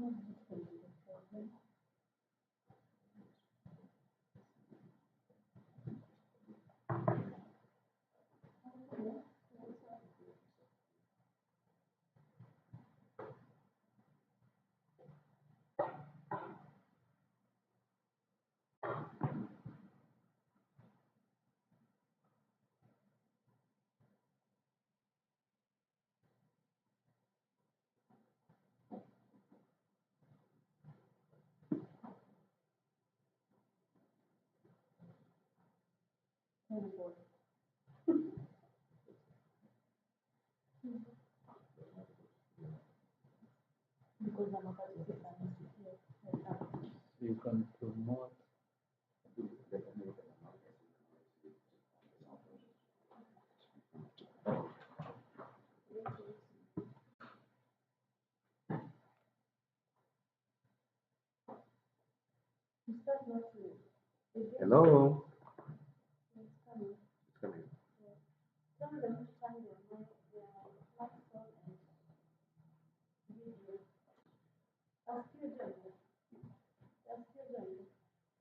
You can promote. Hello. It's coming.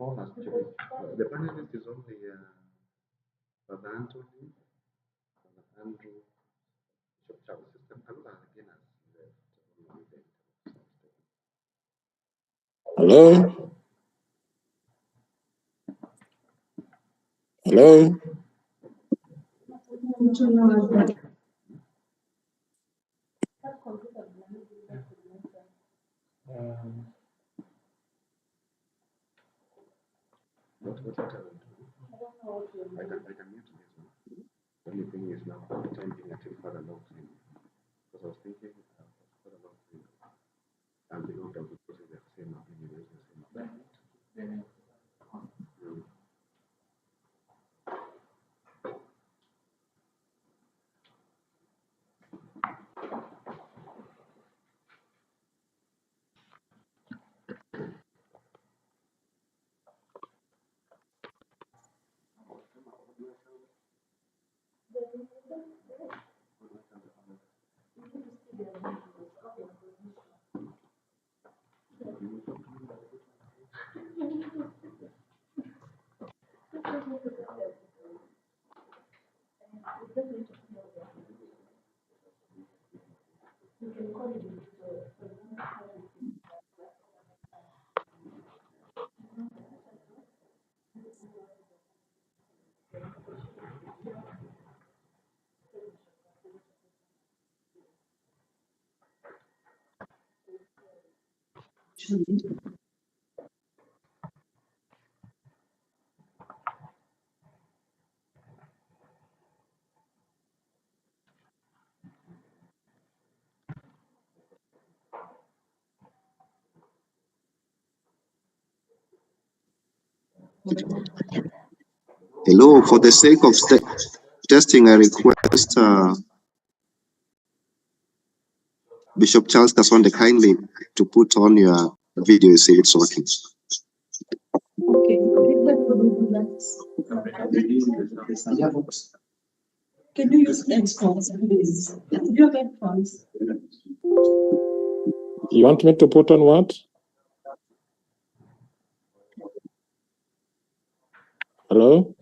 Oh, actually, the panelist is only Brother Anthony, Brother Andrew, Bishop Charles. Sister Anna again has left. Hello? Hello? What I will do, I can mute this one. The only thing is now the time being until Father logs in. Because I was thinking, Father logs in, and the Lord will process the same anyways, the same account. Hello, for the sake of testing, I request Bishop Charles Kasonde kindly to put on your video, see it's working. Okay. Can you use headphones, please? Do you have headphones? You want me to put on what? Hello?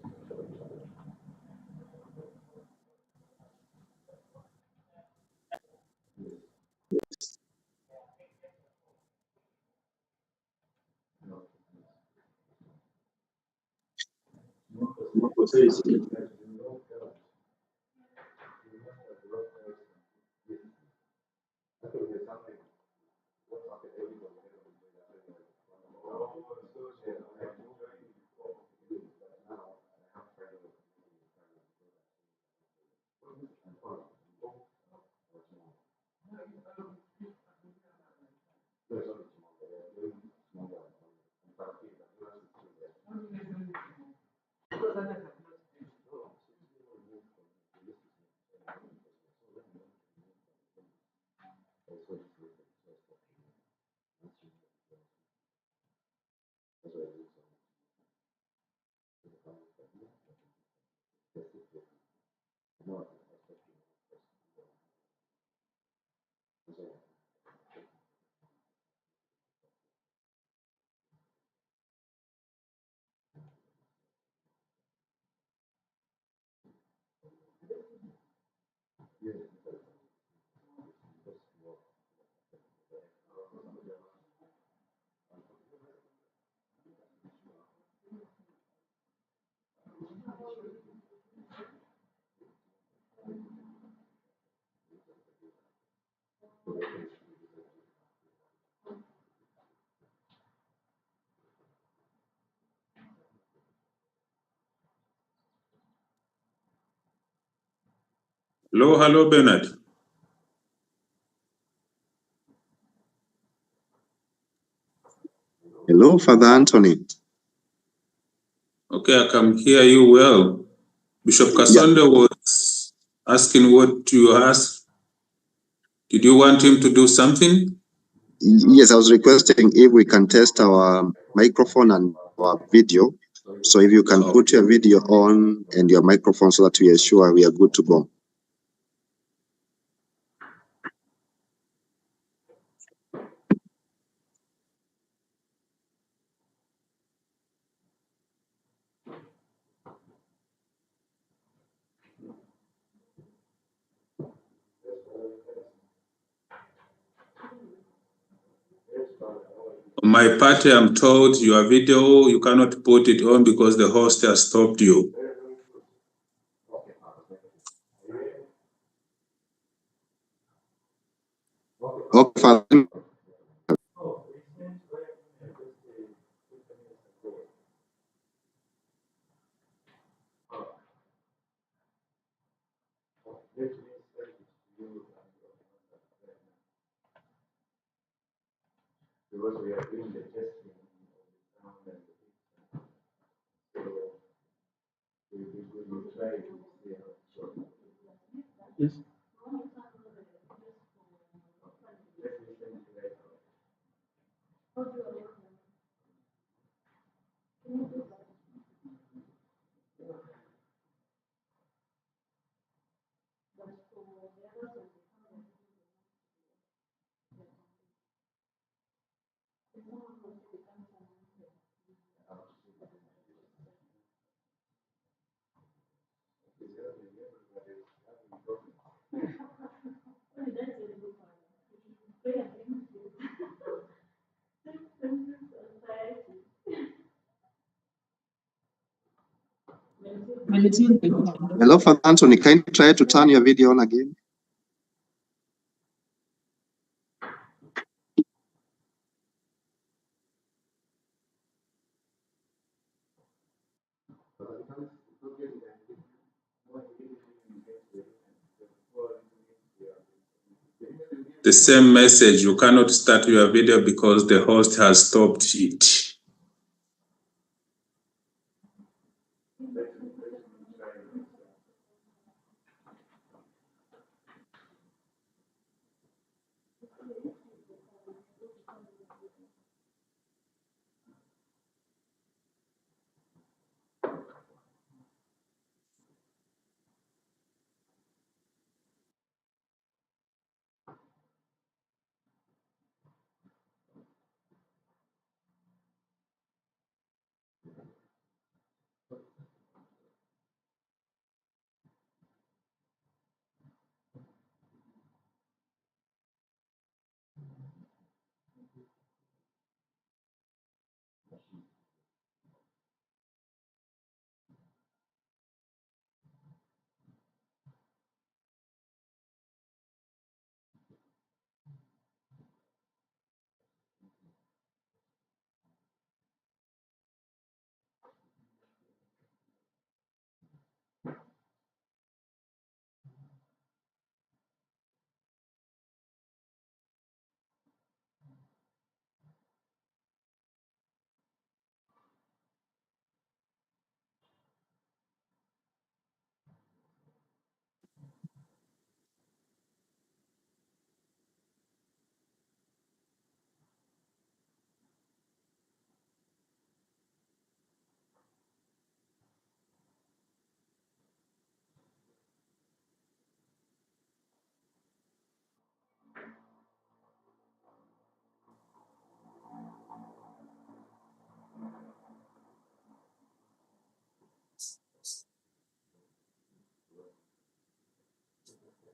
Hello, Bernard. Hello, Father Anthony. Okay, I can hear you well. Bishop Kasonde was asking what you asked. Did you want him to do something? Yes, I was requesting if we can test our microphone and our video. So if you can put your video on and your microphone so that we are sure we are good to go. On my party, I'm told your video, you cannot put it on because the host has stopped you. Okay, Father. Yes. Hello, Father Anthony. Can you try to turn your video on again? The same message, you cannot start your video because the host has stopped it.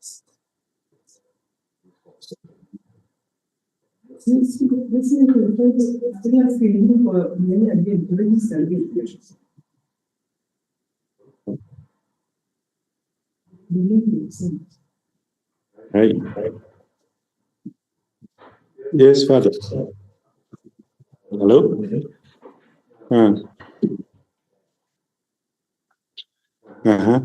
This is the screening for many again during the survey. Hi. Yes, Father. Hello? Uh-huh.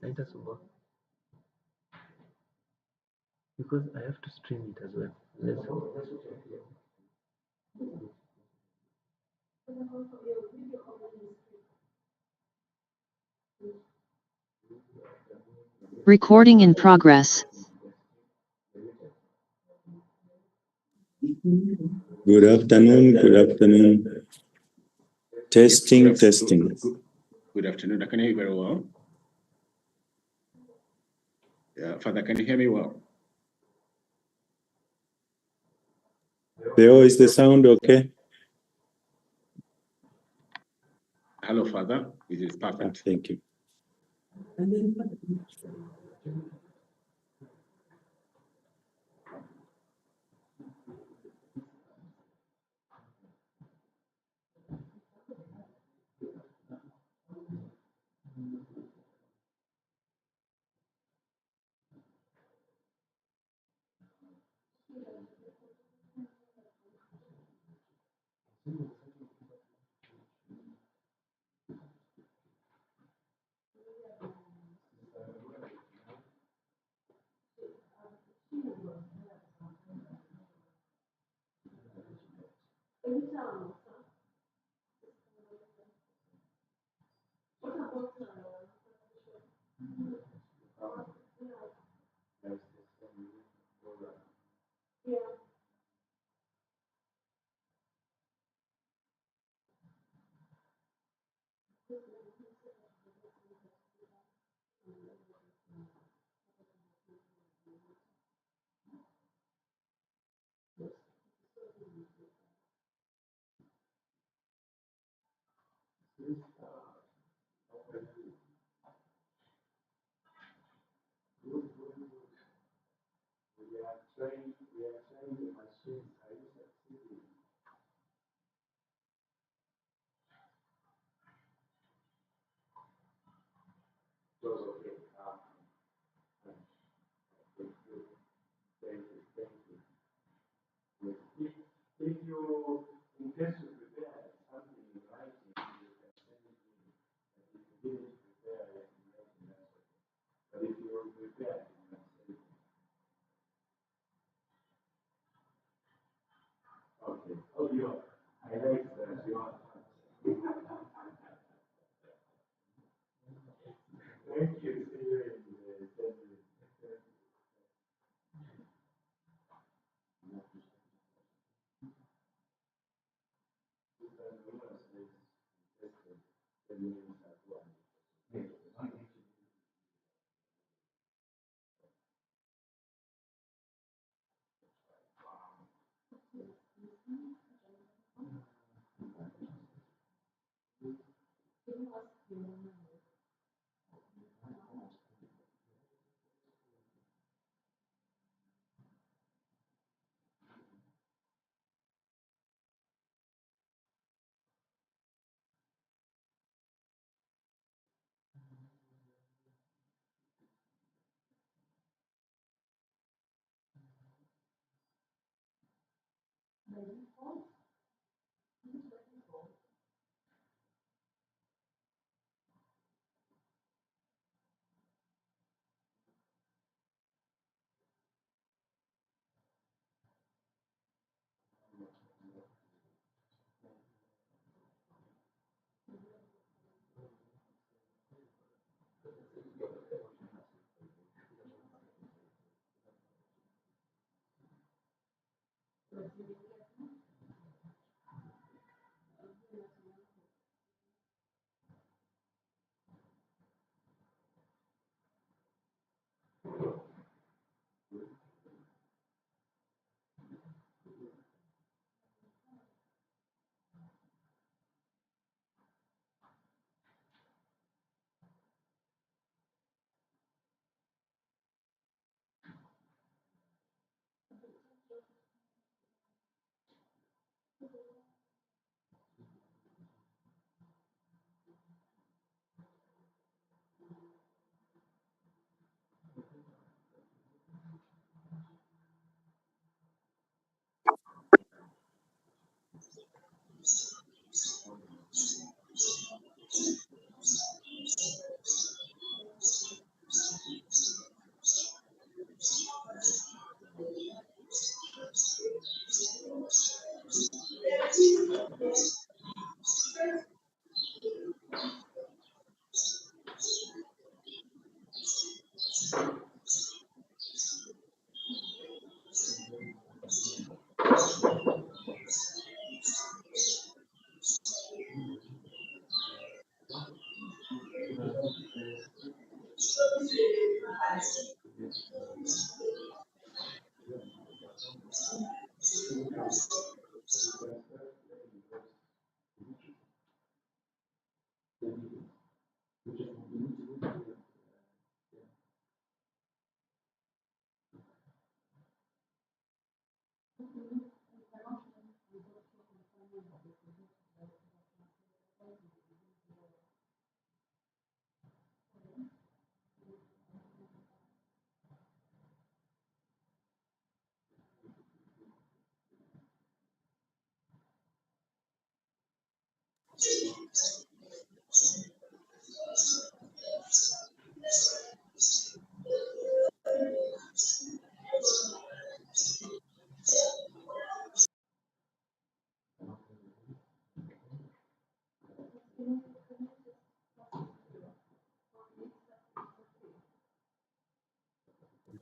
Haitasumbua. Because I have to stream it as well. Let's Recording in progress. Good afternoon. Good afternoon. Testing, testing. Good afternoon. I can hear you very well. Yeah, Father, can you hear me well? Theo, is the sound okay? Hello, Father. It is Ah, perfect. thank you.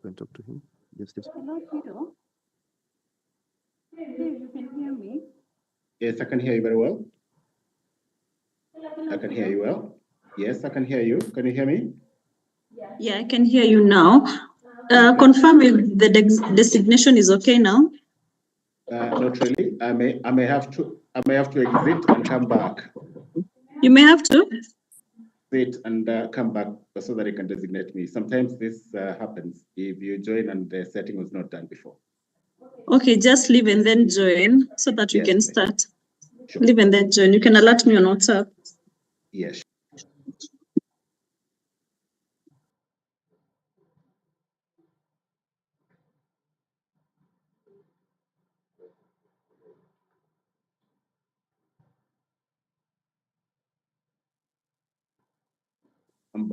can talk to him. Just Hello, Tito. Steve, you can hear me? Yes, I can hear you very well. I can hear you well. Yes, I can hear you. Can you hear me? Yeah, I can hear you now. Confirm if the designation is okay now. Not really. I may have to exit and come back. You may have to. Exit and come back so that you can designate me. Sometimes this happens if you join and the setting was not done before. Okay, just leave and then join so that we Yes, can please. start. Sure. Leave and then join. You can alert me on WhatsApp. Yes.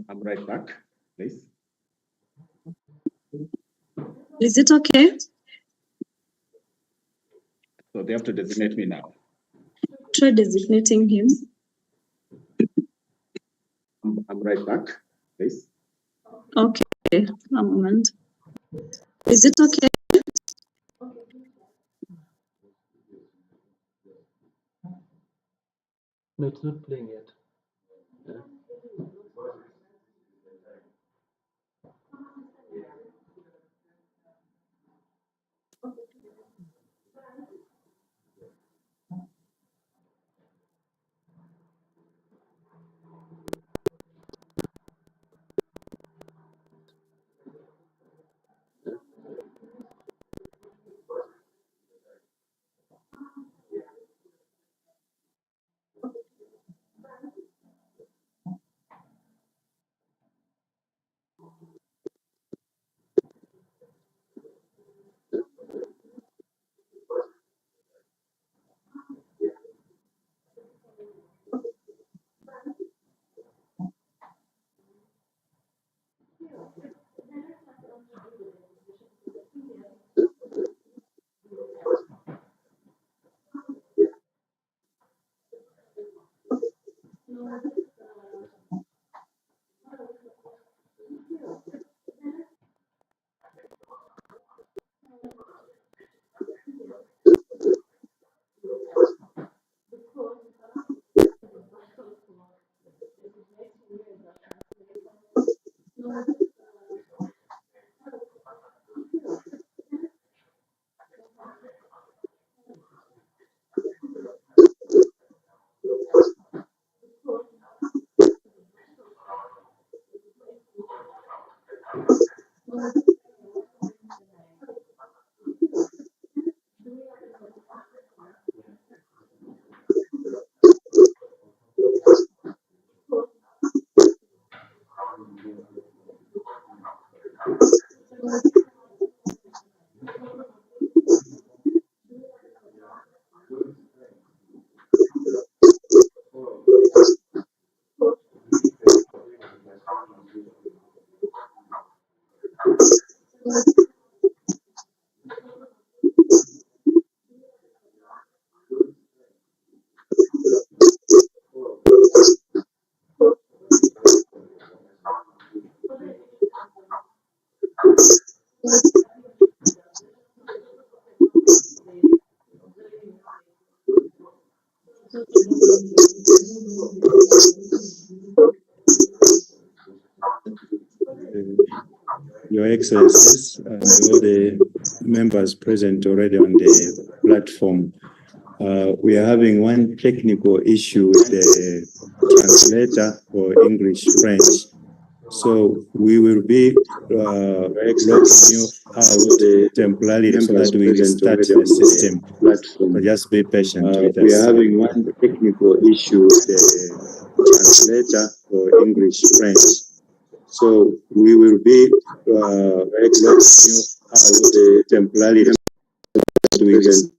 I'm right back, please. Is it okay? So they have to designate me now. Try designating him. I'm right back, please. Okay, a moment. Is it okay? No, it's not playing yet. Yeah. Your Excellencies and all the members present already on the platform. We are having one technical issue with the translator for English French. So we will be blocking you out temporarily so that we restart the system. So just be patient with us. We are having one technical issue with the translator for English French. So we will be blocking you out temporarily so we can.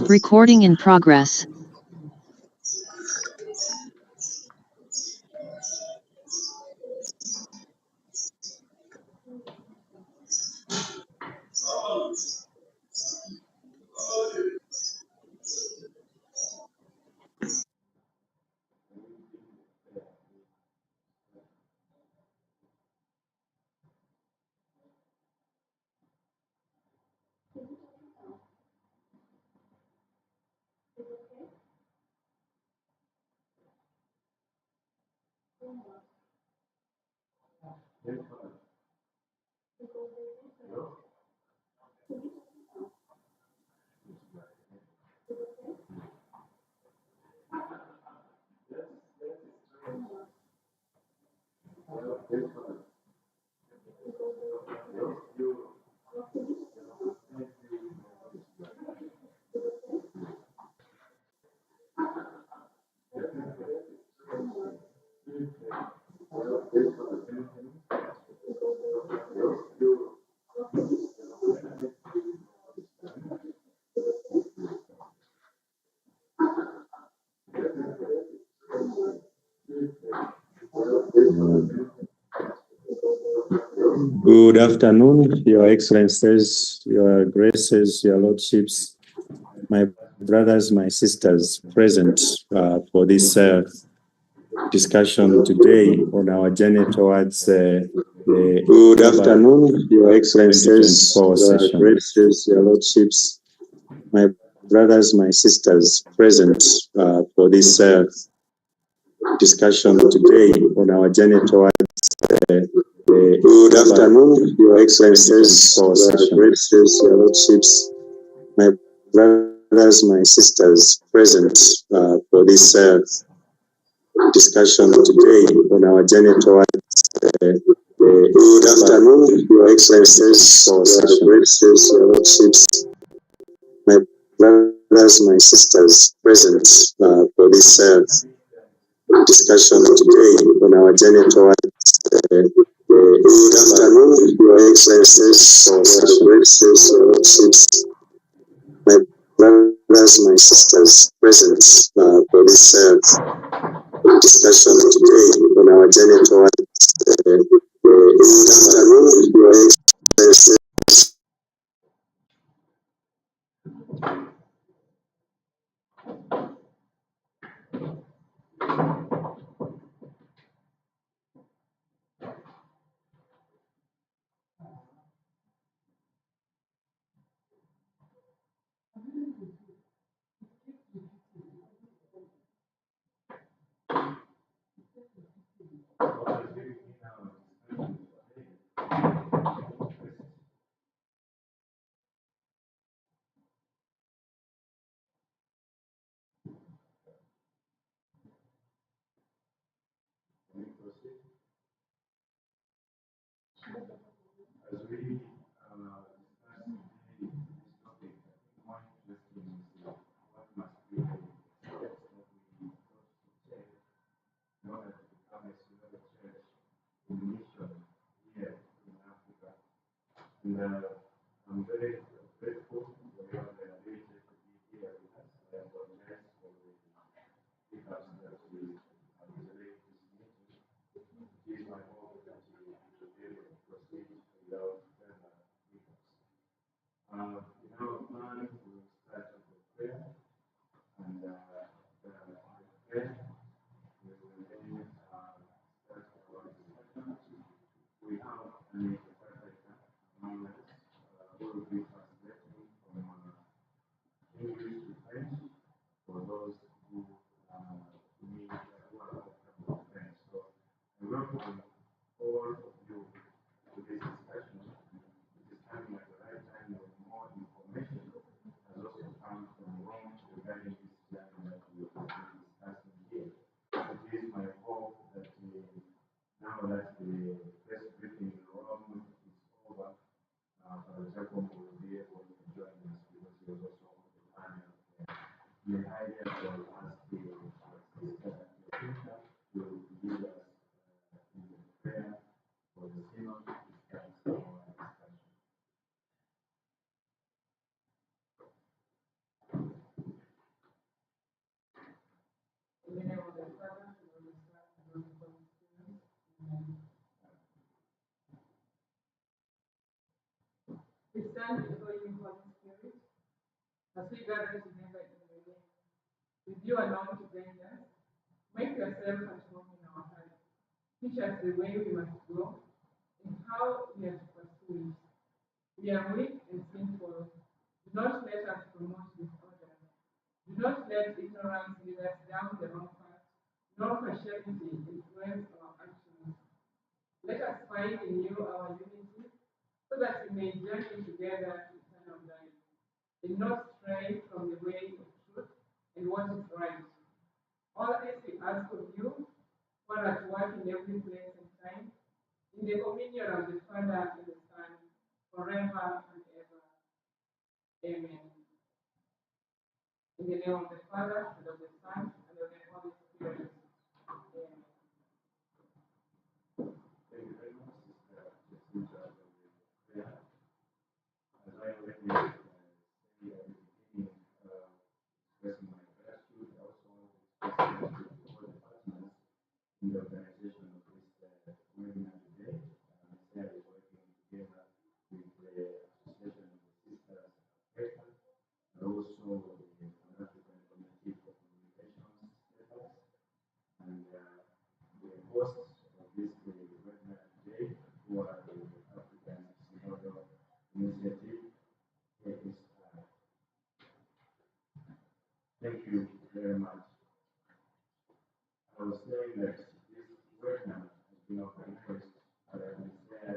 Recording in progress. Good afternoon, Your Excellencies, Your Graces, Your Lordships, my brothers, my sisters present for this discussion today on our journey towards the Good afternoon, Your Excellencies, 2024 Your session. Graces, Your Lordships, my brothers, my sisters present for this discussion today on our journey towards the Good afternoon, Your Excellencies, Your Graces, Your Lordships, my brothers, my sisters present for this discussion today on our journey towards good afternoon, Your Excellencies, Your Graces, Your Lordships, my brothers, my sisters present for this discussion today on our journey towards good afternoon, Your Excellencies, Your Graces, Your Lordships, my brothers, my sisters present for this discussion today on our journey towards good afternoon, Your Excellencies. As we discuss this topic, one interesting is what must be the steps that we got to take in order to become a synodal church in mission here in Africa. And I'm very grateful for your ability to be here with us. I apologize for the hiccups that we have delayed this meeting. It is my hope that you will be able to proceed without further hiccups. In our plan, we will start with a prayer, and the prayer, we will then start our discussion. We have an interpreter among us who will be translating from English to French for those who need who are comfortable with French. So I welcome all of you to this discussion. It is coming at the right time when more information has also come from Rome regarding this journey that we are discussing here. It is my hope that now that the press briefing in Rome is over, Father Jacob will be able to join us because he was also on the panel. May I therefore ask the sister to lead us in the prayer for the synod to start our discussion. In the name of the Father, and of the Son, and of the Holy Spirit. Amen. We stand before you, Holy Spirit, as we gather together in the name, with you alone to guide us. Make yourself at home in our hearts. Teach us the way we must go and how we are to pursue it. We are weak and sinful. Do not let us promote disorder. Do not let ignorance lead us down the wrong path, nor partiality influence our actions. Let us find in you our unity, so that we may journey together to eternal life, and not stray from the way of truth and what is right. All this we ask of you, who are at work in every place and time, in the communion of the Father and the Son, forever and ever. Amen. In the name of the Father, and of the Son, and of the Holy Spirit. Amen. Thank you very much, Sister Jacinta, for the prayer. As I already said at the beginning, expressing my gratitude, I also want to express gratitude to all the partners in the organization of this webinar today. Sarah is working together with the Association of the Sisters of Africa, and also the Pan-African Committee for Communications Status, and the hosts of this webinar today, who are the African Synodal Initiative, ASI. Thank you very much. I was saying that this webinar has been organized by Sarah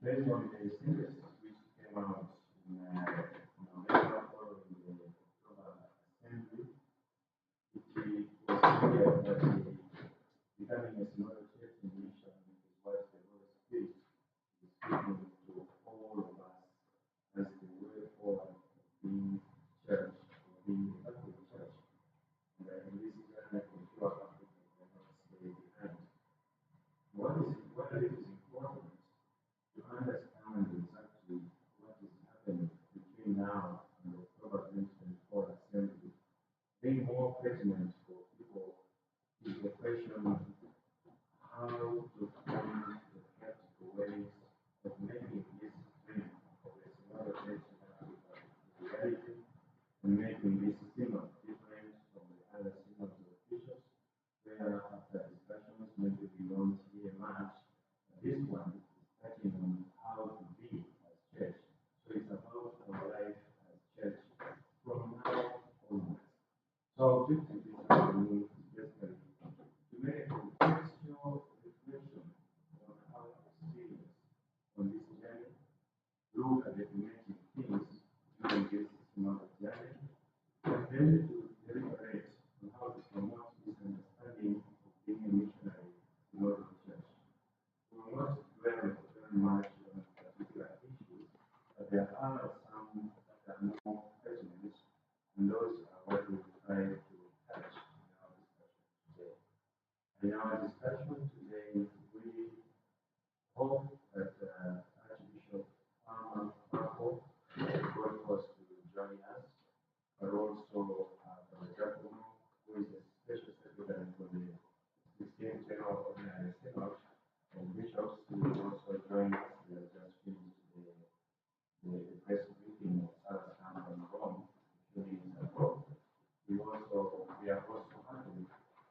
based on the synthesis which came out in November following the October assembly, it was clear that becoming a synodal church in mission is what the Holy Spirit is speaking to all of us as the way forward of being church, or being a Catholic church. And in this journey for sure, Africa cannot stay behind. What it is important to understand exactly what is happening between now and the October 2024 assembly, being more pertinent for people is the question of how to find the practical ways of making this dream of a synodal church in Africa a reality, and making this synod different from the other synods of bishops, where after discussions maybe we don't hear much. This one is touching on how to be as church. So it's about our life as church from now onwards. So objective is basically to make a contextual reflection on how to experience on this journey, look at the thematic themes during this synodal journey, and then to deliberate on how to promote this understanding of being a missionary synodal church. We will not dwell very much on particular issues, but there are some that are more pertinent, and those are what we will try to touch in our discussion today. In our discussion today, we hope that Archbishop Marco was to join us, but also Brother Giacomo, who is the special secretary for the 16th General Ordinary Synod of Bishops, who will also join us. We have just finished the press briefing of Sarah from Rome a few minutes ago. We are also happy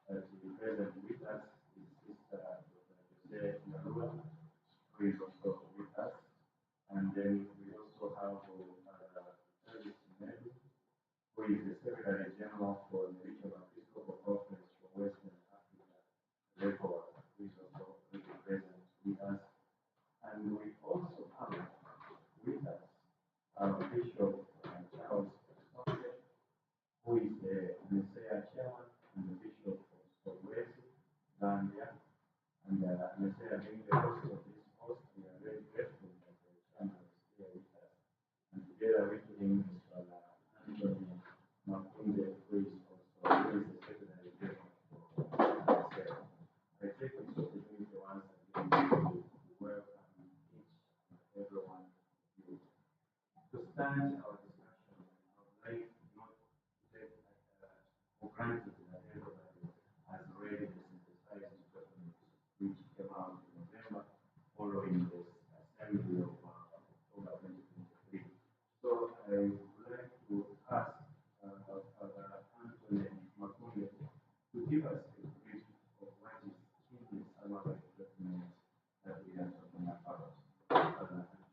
that the present with us is Sister Dr. Jose Narua, who is also with us. And then we also have Travis Melu, who is the Secretary General for the Regional Episcopal Conference for Western Africa, ECOWAS, who is also present with us. And we also have with us Bishop Charles Stonge, who is the Messiah Chairman and the Bishop of Solwezi, Zambia. And Messiah being the host of this post, we are very grateful that the Chairman is here with us. And together with him is Brother Anthony Makunde, who is the Secretary General for Messiah. I take this opportunity once again to welcome each and every one of you. To start our discussion, I would like not to take for granted that everybody has read the synthesized document which came out in November following this assembly of October 2023. So I would like to ask Father Anthony Makunde to give us a brief of what is in this summarized document that we are talking about. Father Anthony.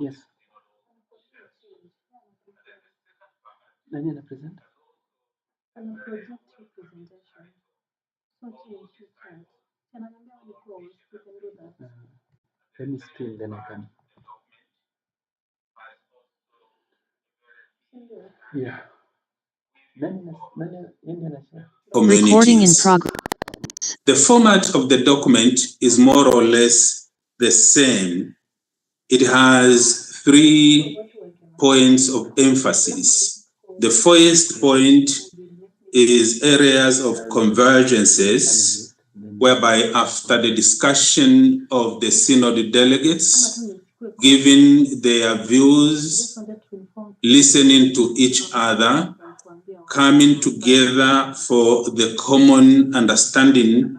Yes. Nani ana present? Let me screen, then I can. Yeah. Recording in Communities. progress. The format of the document is more or less the same. It has 3 points of emphasis. The first point is areas of convergences, whereby after the discussion of the synod delegates, giving their views, listening to each other, coming together for the common understanding,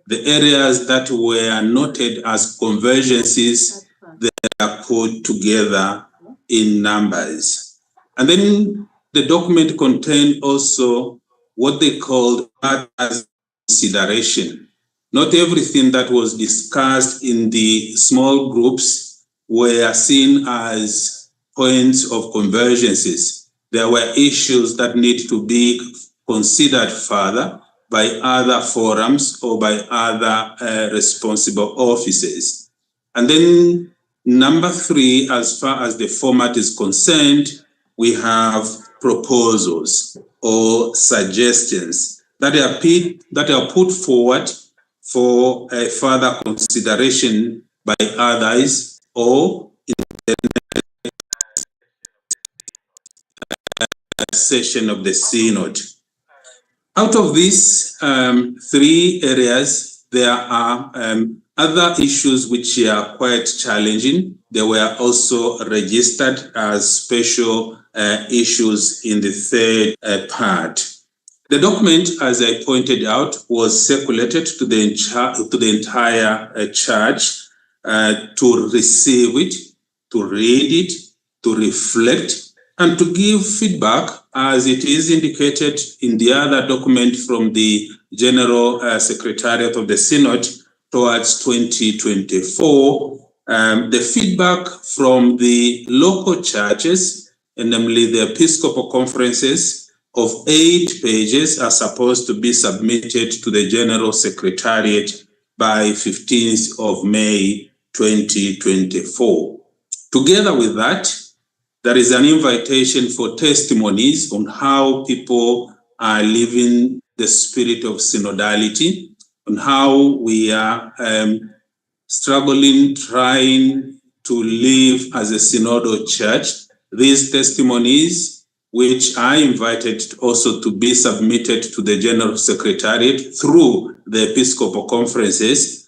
the areas that were noted as convergences, they are put together in numbers. And then the document contained also what they called as consideration. Not everything that was discussed in the small groups were seen as points of convergences. There were issues that need to be considered further by other forums or by other responsible offices. And then number 3, as far as the format is concerned, we have proposals or suggestions that are put forward for a further consideration by others or in a session of the synod. Out of these 3 areas, there are other issues which are quite challenging. They were also registered as special issues in the third part. The document, as I pointed out, was circulated to the entire church to receive it, to read it, to reflect, and to give feedback, as it is indicated in the other document from the General Secretariat of the Synod towards 2024. The feedback from the local churches, and namely the Episcopal conferences, of 8 pages are supposed to be submitted to the General Secretariat by 15th of May 2024. Together with that, there is an invitation for testimonies on how people are living the spirit of synodality, on how we are struggling, trying to live as a synodal church. These testimonies, which I invited also to be submitted to the General Secretariat through the Episcopal conferences,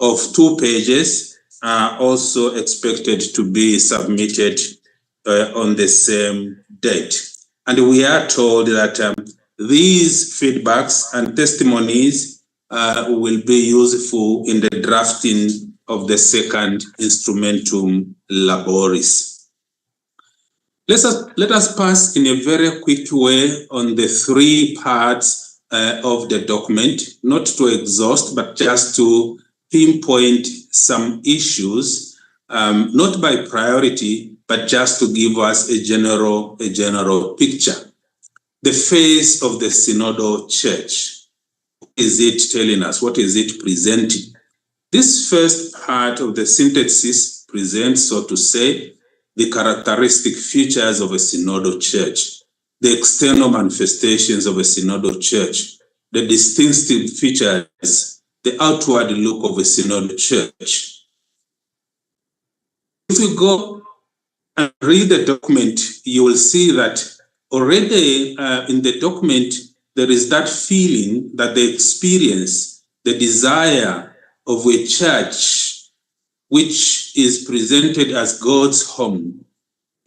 of 2 pages are also expected to be submitted on the same date. And we are told that these feedbacks and testimonies will be useful in the drafting of the second instrumentum laboris. Let us pass in a very quick way on the 3 parts of the document, not to exhaust, but just to pinpoint some issues, not by priority, but just to give us a general picture. The face of the Synodal Church. What is it telling us? What is it presenting? This first part of the synthesis presents, so to say, the characteristic features of a Synodal Church, the external manifestations of a Synodal Church, the distinctive features, the outward look of a Synodal Church. If you go and read the document, you will see that already in the document, there is that feeling, that the experience, the desire of a church which is presented as God's home,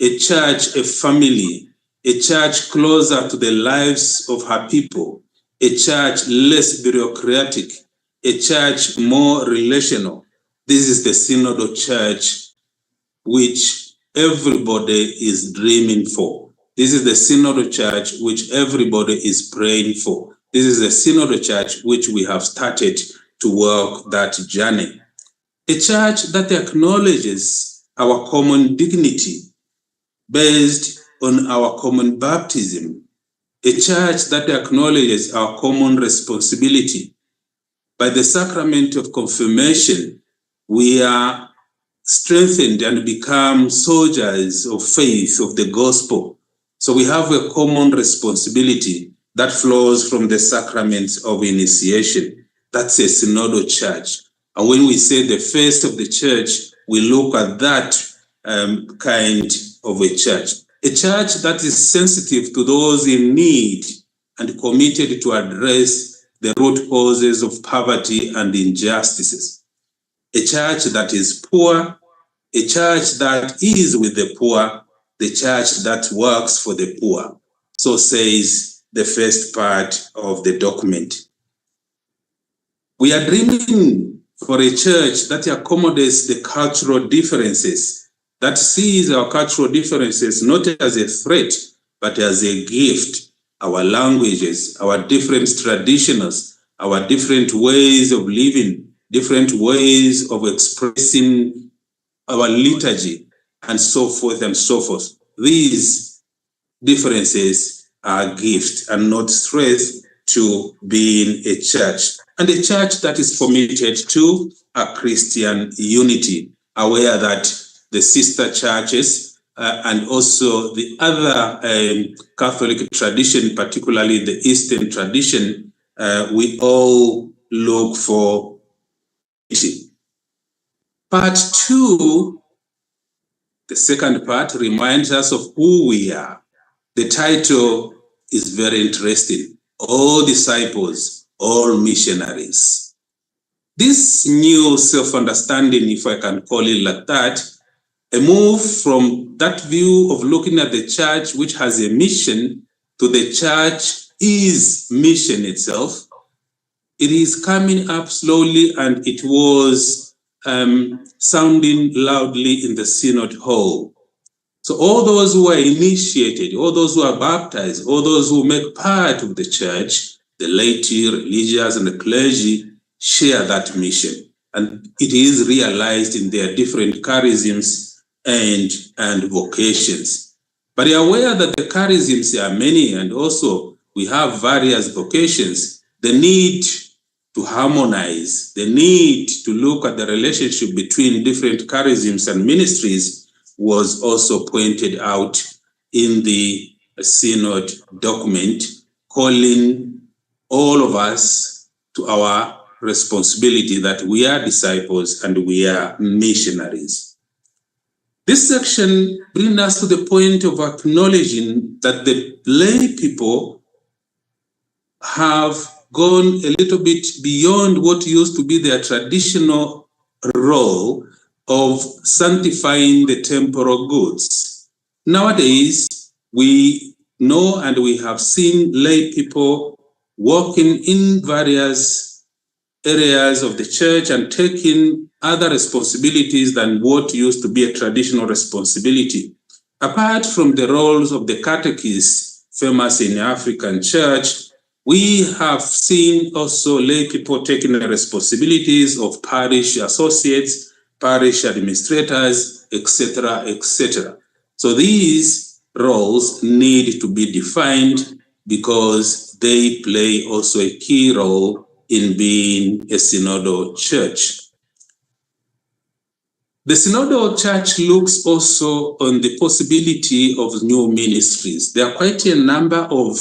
a church, a family, a church closer to the lives of her people, a church less bureaucratic, a church more relational. This is the Synodal Church which everybody is dreaming for. This is the Synodal Church which everybody is praying for. This is the Synodal Church which we have started to work that journey. A church that acknowledges our common dignity based on our common baptism. A church that acknowledges our common responsibility. By the sacrament of confirmation, we are strengthened and become soldiers of faith, of the gospel. So we have a common responsibility that flows from the sacraments of initiation. That's a Synodal Church. And when we say the face of the church, we look at that kind of a church that is sensitive to those in need and committed to address the root causes of poverty and injustices. A church that is poor, a church that is with the poor, the church that works for the poor. So says the first part of the document. We are dreaming for a church that accommodates the cultural differences, that sees our cultural differences not as a threat, but as a gift. Our languages, our different traditions, our different ways of living, different ways of expressing our liturgy, and so forth and so forth. These differences are gifts and not threats to being a church. And a church that is committed to a Christian unity, aware that the sister churches and also the other Catholic tradition, particularly the Eastern tradition, we all look for unity. Part 2, the second part, reminds us of who we are. The title is very interesting. All disciples, all missionaries. This new self-understanding, if I can call it like that, a move from that view of looking at the church which has a mission to the church is mission itself. It is coming up slowly, and it was sounding loudly in the Synod Hall. So all those who are initiated, all those who are baptized, all those who make part of the church, the laity, religious, and the clergy, share that mission. And it is realized in their different charisms and vocations. But you are aware that the charisms are many, and also we have various vocations. The need to harmonize, the need to look at the relationship between different charisms and ministries was also pointed out in the Synod document, calling all of us to our responsibility that we are disciples and we are missionaries. This section brings us to the point of acknowledging that the lay people have gone a little bit beyond what used to be their traditional role of sanctifying the temporal goods. Nowadays, we know and we have seen lay people working in various areas of the church and taking other responsibilities than what used to be a traditional responsibility. Apart from the roles of the catechist, famous in the African church, we have seen also lay people taking the responsibilities of parish associates, parish administrators, etc., etc. So these roles need to be defined because they play also a key role in being a synodal church. The synodal church looks also on the possibility of new ministries. There are quite a number of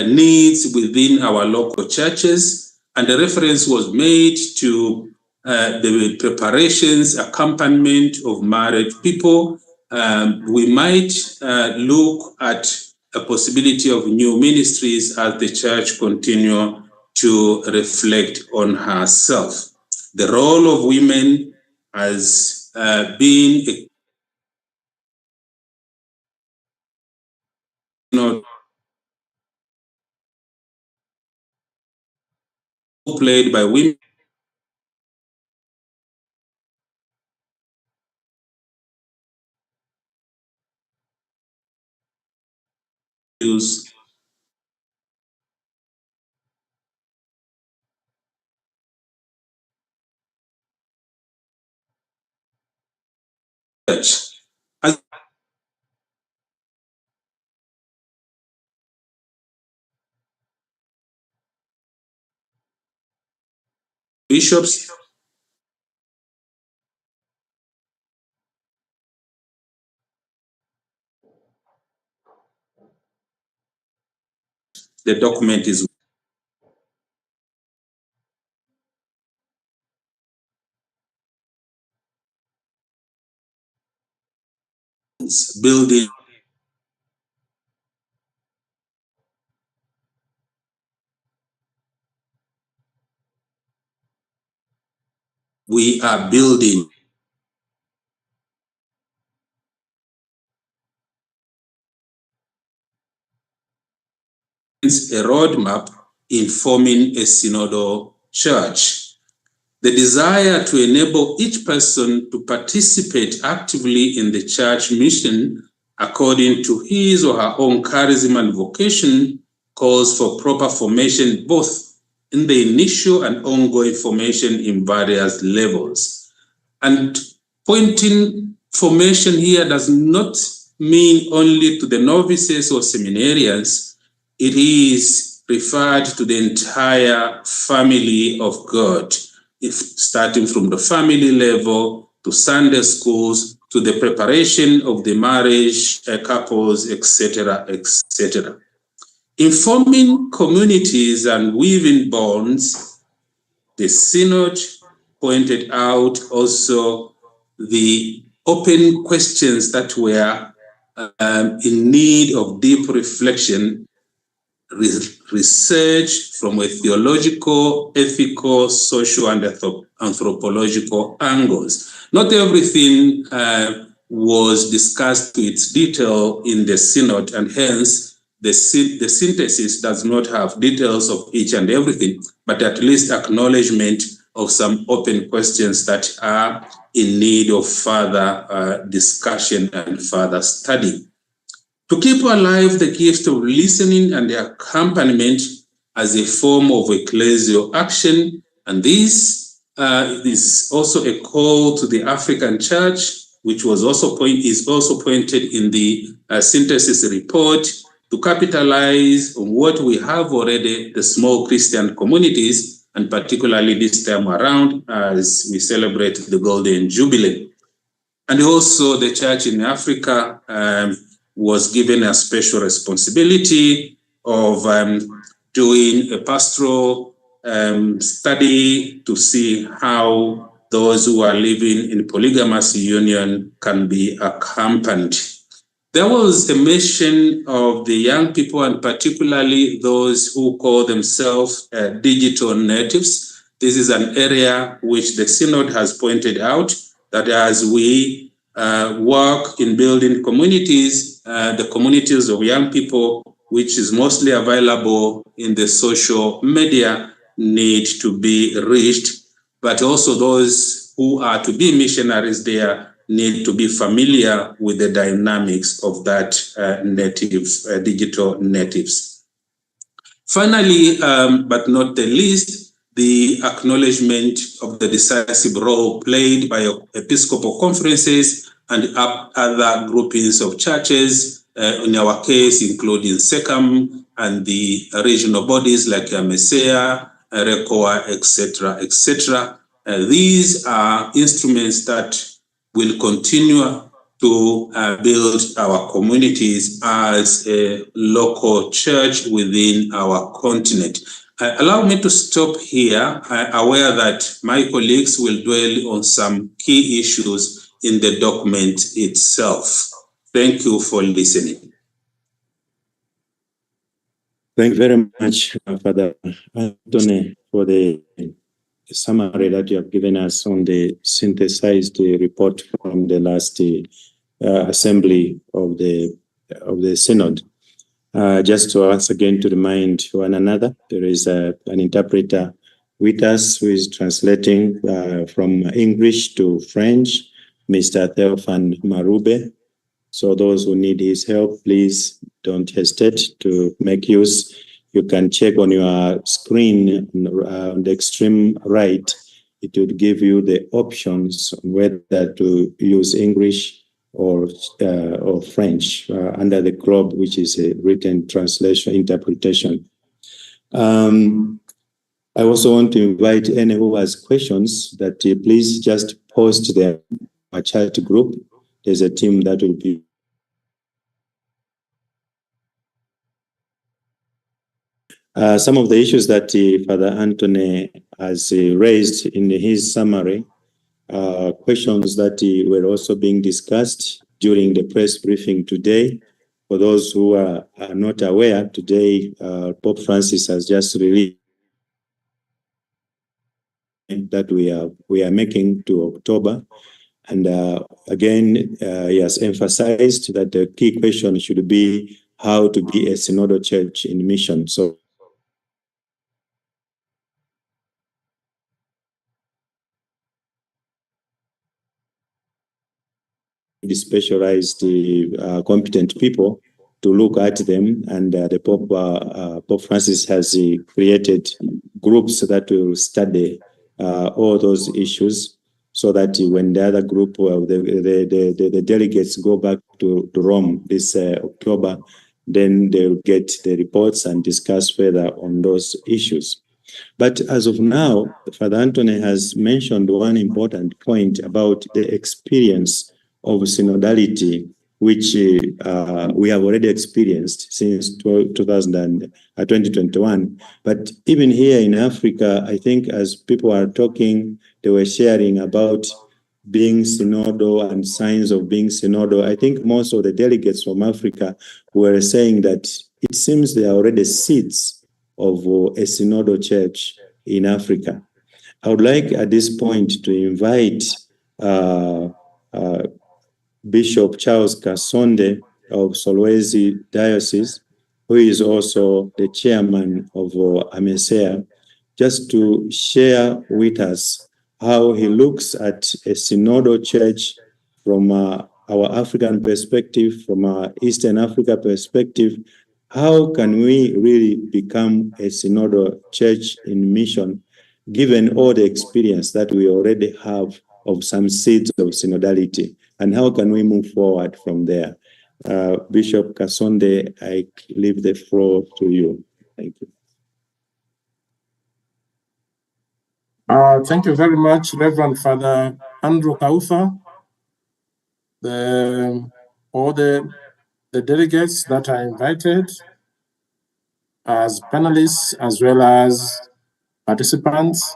needs within our local churches, and a reference was made to the preparations, accompaniment of married people. We might look at a possibility of new ministries as the church continue to reflect on herself. The role of women as being a played by women use church. As bishops, the document is building. We are building a roadmap in forming a synodal church. The desire to enable each person to participate actively in the church mission according to his or her own charism and vocation calls for proper formation both in the initial and ongoing formation in various levels. And pointing formation here does not mean only to the novices or seminarians. It is referred to the entire family of God, if starting from the family level to Sunday schools to the preparation of the marriage couples, etc., etc. In forming communities and weaving bonds, the Synod pointed out also the open questions that were in need of deep reflection, research from a theological, ethical, social, and anthropological angles. Not everything was discussed to its detail in the Synod, and hence the synthesis does not have details of each and everything, but at least acknowledgement of some open questions that are in need of further discussion and further study. To keep alive the gift of listening and the accompaniment as a form of ecclesial action, and this is also a call to the African Church, which was also pointed in the synthesis report, to capitalize on what we have already, the small Christian communities, and particularly this time around as we celebrate the Golden Jubilee. And also the church in Africa was given a special responsibility of doing a pastoral study to see how those who are living in polygamous union can be accompanied. There was a mention of the young people, and particularly those who call themselves digital natives. this is an area which the Synod has pointed out that as we work in building communities, the communities of young people, which is mostly available in the social media, need to be reached, but also those who are to be missionaries there need to be familiar with the dynamics of that digital natives. Finally, but not the least, the acknowledgement of the decisive role played by episcopal conferences and other groupings of churches, in our case, including SECAM and the regional bodies like MESEA, RECOA, etc., etc. These are instruments that will continue to build our communities as a local church within our continent. Allow me to stop here, aware that my colleagues will dwell on some key issues in the document itself. Thank you for listening. Thank you very much, Father Anthony, for the summary that you have given us on the synthesized report from the last assembly of the Synod. Just to once again to remind one another, there is an interpreter with us who is translating from English to French, Mr. Theophan Marube. So those who need his help, please don't hesitate to make use. You can check on your screen on the extreme right. It will give you the options on whether to use English or French under the globe, which is a written translation interpretation. I also want to invite any who has questions that please just post them in our chat group. There's a team that will be some of the issues that Father Anthony has raised in his summary, questions that were also being discussed during the press briefing today. For those who are not aware, today Pope Francis has just released that we are making to October. And again, he has emphasized that the key question should be how to be a synodal church in mission. So the specialized competent people to look at them, and the Pope Francis has created groups that will study all those issues, so that when the other group, the delegates go back to Rome this October, then they'll get the reports and discuss further on those issues. But as of now, Father Anthony has mentioned one important point about the experience of synodality, which we have already experienced since 2021. But even here in Africa, I think as people are talking, they were sharing about being synodal and signs of being synodal. I think most of the delegates from Africa were saying that it seems there are already seeds of a synodal church in Africa. I would like at this point to invite Bishop Charles Kasonde of Solwezi Diocese, who is also the chairman of MESEA, just to share with us how he looks at a synodal church from our African perspective, from our Eastern Africa perspective. How can we really become a synodal church in mission, given all the experience that we already have of some seeds of synodality? And how can we move forward from there? Bishop Kasonde, I leave the floor to you. Thank you. Thank you very much, Reverend Father Andrew Kaufa, all the delegates that are invited as panelists, as well as participants,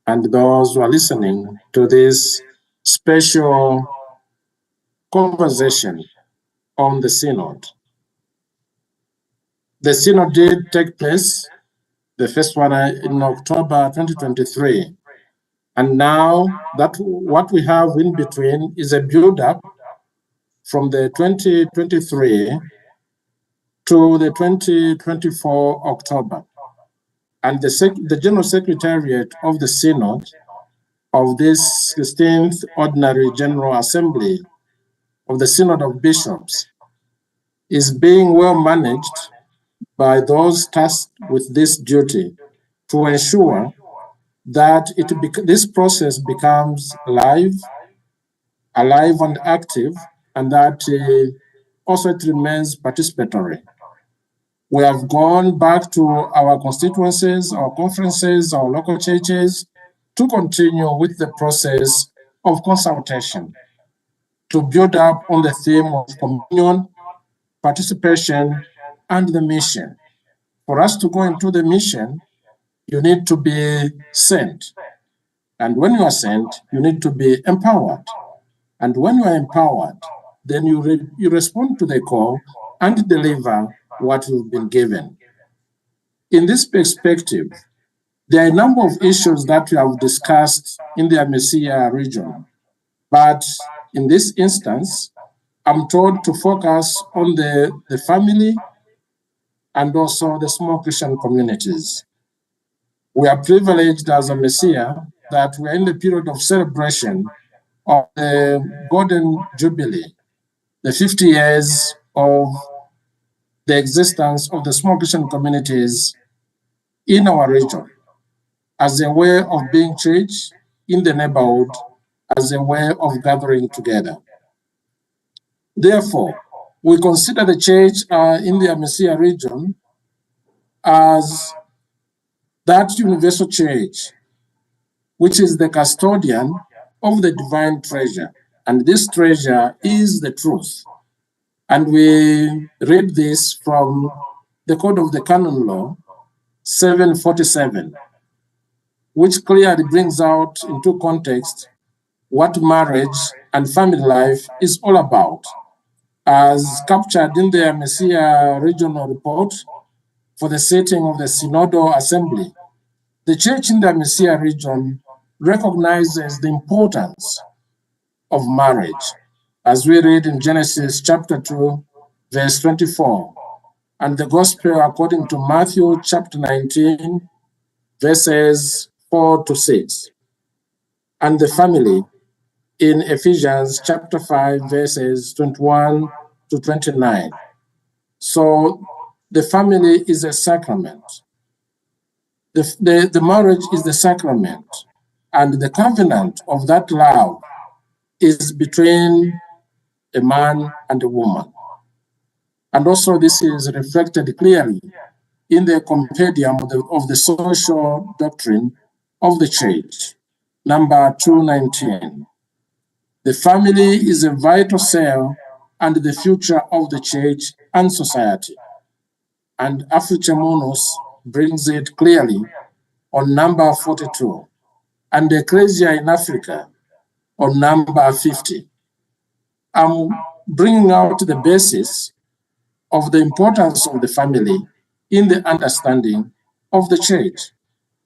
and those who are listening to this special conversation on the Synod. The Synod did take place the first one in October 2023. And now that what we have in between is a build-up from the 2023 to the 2024 October. And the General Secretariat of the Synod of this 16th Ordinary General Assembly of the Synod of Bishops is being well managed by those tasked with this duty to ensure that this process becomes alive and active, and that also it remains participatory. We have gone back to our constituencies, our conferences, our local churches to continue with the process of consultation to build up on the theme of communion, participation, and the mission. For us to go into the mission, you need to be sent. And when you are sent, you need to be empowered. And when you are empowered, then you respond to the call and deliver what you've been given. In this perspective, there are a number of issues that we have discussed in the Amesia region. But in this instance, I'm told to focus on the family and also the small Christian communities. We are privileged as a Messiah that we are in the period of celebration of the Golden Jubilee, the 50 years of the existence of the small Christian communities in our region, as a way of being church in the neighborhood, as a way of gathering together. Therefore, we consider the church in the Amesia region as that universal church, which is the custodian of the divine treasure. And this treasure is the truth. And we read this from the Code of the Canon Law, 747, which clearly brings out into context what marriage and family life is all about, as captured in the Amesia Regional Report for the setting of the Synodal Assembly. The Church in the Amesia region recognizes the importance of marriage, as we read in Genesis chapter 2, verse 24, and the Gospel according to Matthew chapter 19, verses 4 to 6, and the family in Ephesians chapter 5, verses 21 to 29. So the family is a sacrament. The marriage is the sacrament, and the covenant of that love is between a man and a woman. And also this is reflected clearly in the compendium of the social doctrine of the church, number 219. The family is a vital cell and the future of the church and society. And Africamunus brings it clearly on number 42, and the Ecclesia in Africa on number 50. I'm bringing out the basis of the importance of the family in the understanding of the church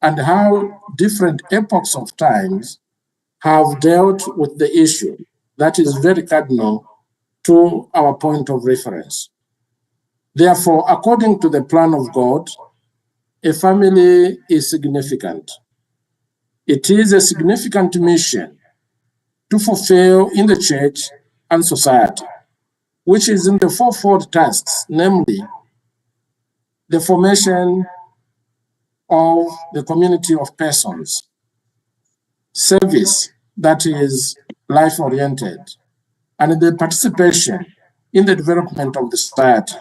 and how different epochs of times have dealt with the issue that is very cardinal to our point of reference. Therefore, according to the plan of God, a family is significant. It is a significant mission to fulfill in the church and society, which is in the fourfold tasks, namely the formation of the community of persons, service that is life-oriented, and the participation in the development of the society,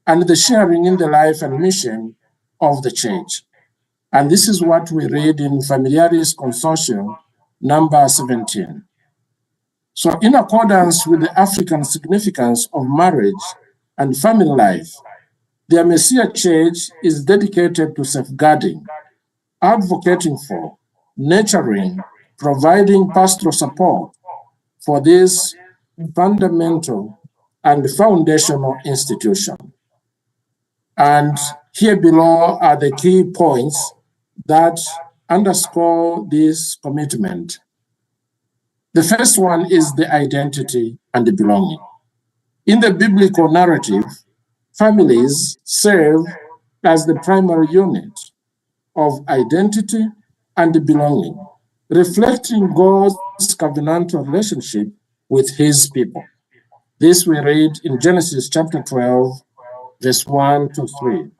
and the sharing in the life and mission of the church. And this is what we read in Familiaris Consortium, number 17. So in accordance with the African significance of marriage and family life, the Amesia Church is dedicated to safeguarding, advocating for, nurturing, providing pastoral support for this fundamental and foundational institution. And Here below are the key points that underscore this commitment. The first one is the identity and the belonging. In the biblical narrative, families serve as the primary unit of identity and belonging, reflecting God's covenantal relationship with his people. This we read in Genesis chapter 12, verse 1 to 3.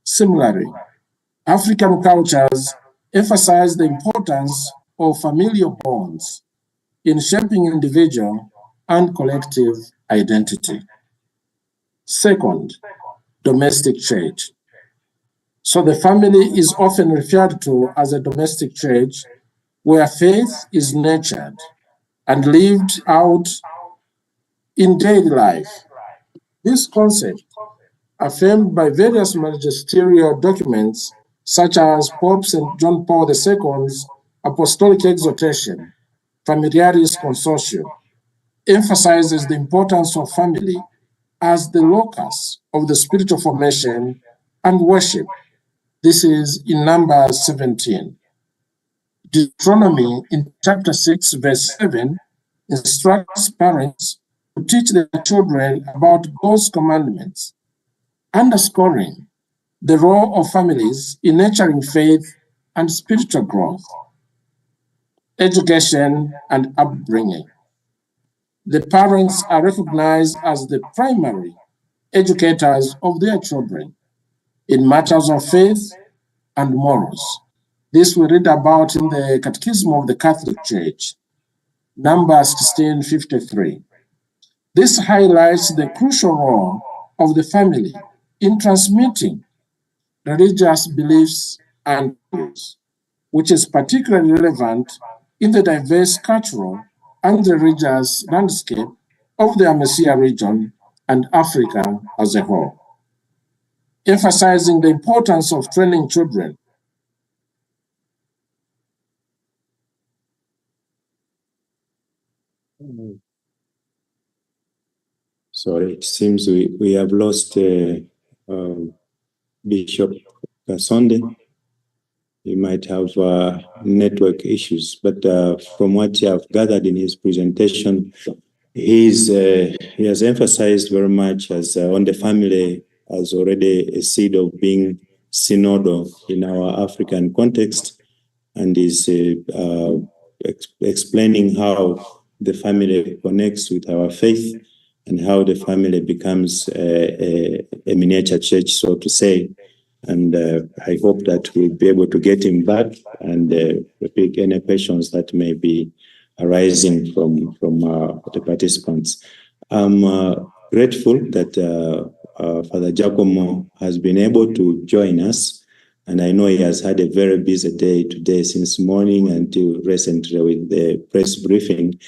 Similarly, African cultures emphasize the importance of familial bonds in shaping individual and collective identity. Second, domestic church. So the family is often referred to as a domestic church where faith is nurtured and lived out in daily life. This concept, affirmed by various magisterial documents such as Pope St. John Paul II's Apostolic Exhortation, Familiaris Consortio, emphasizes the importance of family as the locus of the spiritual formation and worship. This is in Numbers 17. Deuteronomy in chapter 6, verse 7 instructs parents to teach their children about God's commandments, underscoring the role of families in nurturing faith and spiritual growth. Education and upbringing. The parents are recognized as the primary educators of their children in matters of faith and morals. This we read about in the Catechism of the Catholic Church, Numbers 1653. This highlights the crucial role of the family in transmitting religious beliefs and values, which is particularly relevant in the diverse cultural and religious landscape of the Amesia region and Africa as a whole. Emphasizing the importance of training children Sorry, it seems we have lost Bishop Kasonde. He might have network issues, but from what you have gathered in his presentation, he has emphasized very much as on the family as already a seed of being synodal in our African context, and is explaining how the family connects with our faith and how the family becomes a miniature church, so to say. And I hope that we'll be able to get him back and pick any questions that may be arising from the participants. I'm grateful that Father Giacomo has been able to join us, and I know he has had a very busy day today since morning until recently with the press briefing.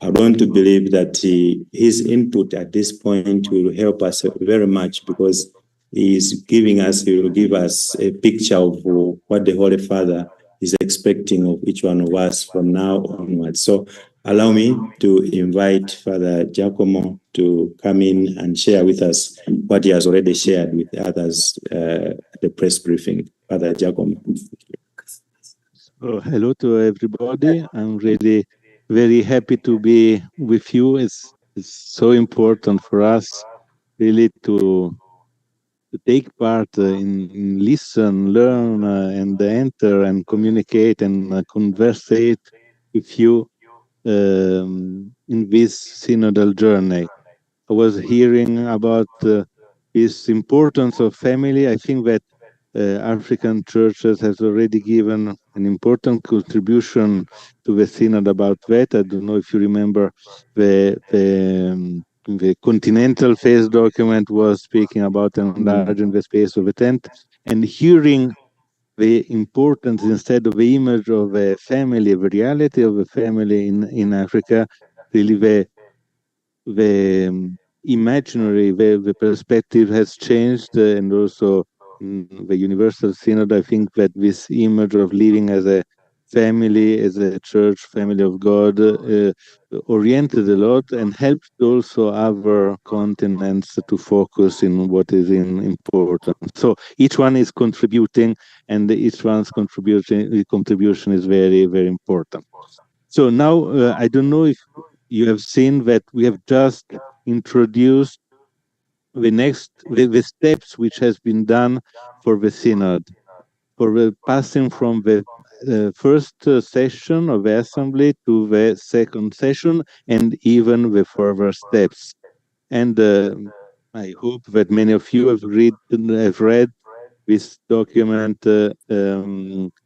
I want to believe that his input at this point will help us very much, because he will give us a picture of what the Holy Father is expecting of each one of us from now onwards. So allow me to invite Father Giacomo to come in and share with us what he has already shared with others at the press briefing. Father Giacomo. So, hello to everybody. I'm really very happy to be with you. It's so important for us really to take part in listen, learn, and enter and communicate and conversate with you in this synodal journey. I was hearing about this importance of family. I think that African churches has already given an important contribution to the synod about that. I don't know if you remember the continental phase document was speaking about enlarging the space of the tent, and hearing the importance instead of the image of a family, the reality of a family in Africa, really the imaginary, the perspective has changed, and also the Universal Synod, I think that this image of living as a family, as a church family of God, oriented a lot and helped also other continents to focus in what is important. So each one is contributing, and each one's contribution is very, very important. So now I don't know if you have seen that we have just introduced the steps which has been done for the synod, for the passing from the first session of the assembly to the second session, and even the further steps. And I hope that many of you have read this document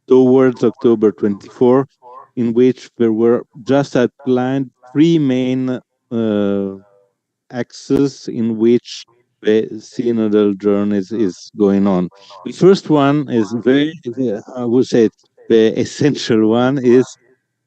towards October 24, in which there were just outlined three main axes in which the synodal journey is going on. The first one is I would say, the essential one is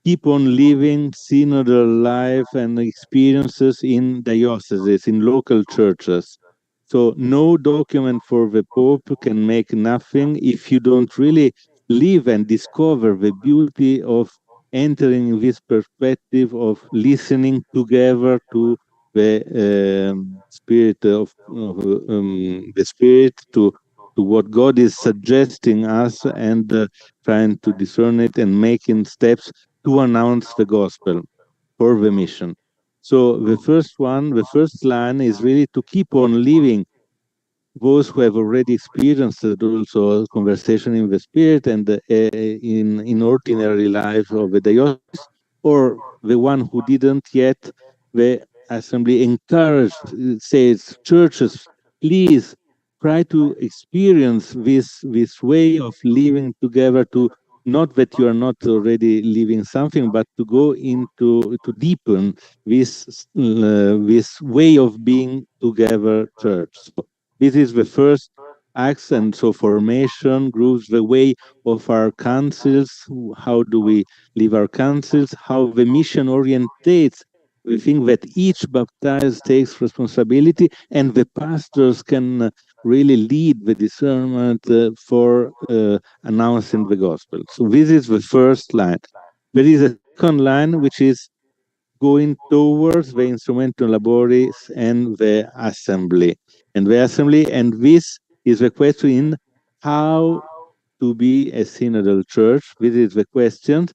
keep on living synodal life and experiences in dioceses, in local churches. So no document for the Pope can make nothing if you don't really live and discover the beauty of entering this perspective of listening together to the spirit of the spirit, to what God is suggesting us, and trying to discern it and making steps to announce the gospel for the mission. So the first line is really to keep on living those who have already experienced also conversation in the spirit and in ordinary life of the diocese, or the one who didn't yet. The assembly encouraged, says, churches, please try to experience this way of living together, to not that you are not already living something, but to go into, to deepen this way of being together church. So this is the first axe, and so formation groups, the way of our councils, how do we live our councils, how the mission orientates. We think that each baptized takes responsibility, and the pastors can really lead the discernment for announcing the gospel. So this is the first line. There is a second line, which is going towards the instrumentum laboris and the assembly. And this is the question in how to be a synodal church. This is the question.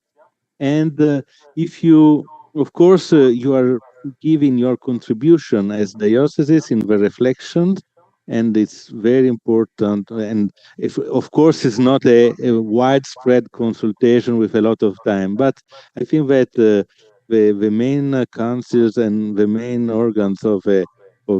And if you, of course, you are giving your contribution as dioceses in the reflections, and it's very important. And if, of course, it's not a widespread consultation with a lot of time, but I think that the main councils and the main organs of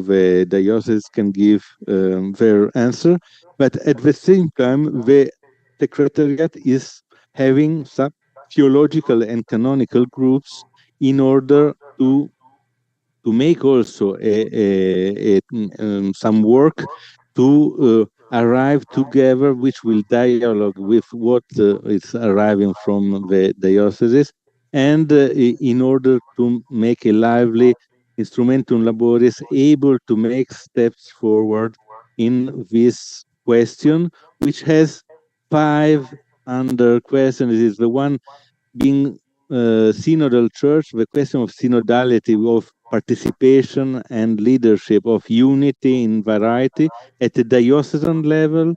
a diocese can give their answer. But at the same time, the secretariat is having some theological and canonical groups in order to make also some work to arrive together, which will dialogue with what is arriving from the dioceses, and in order to make a lively instrumentum laboris able to make steps forward in this question, which has five under questions. It is the one being synodal church, the question of synodality, of participation and leadership, of unity in variety at the diocesan level,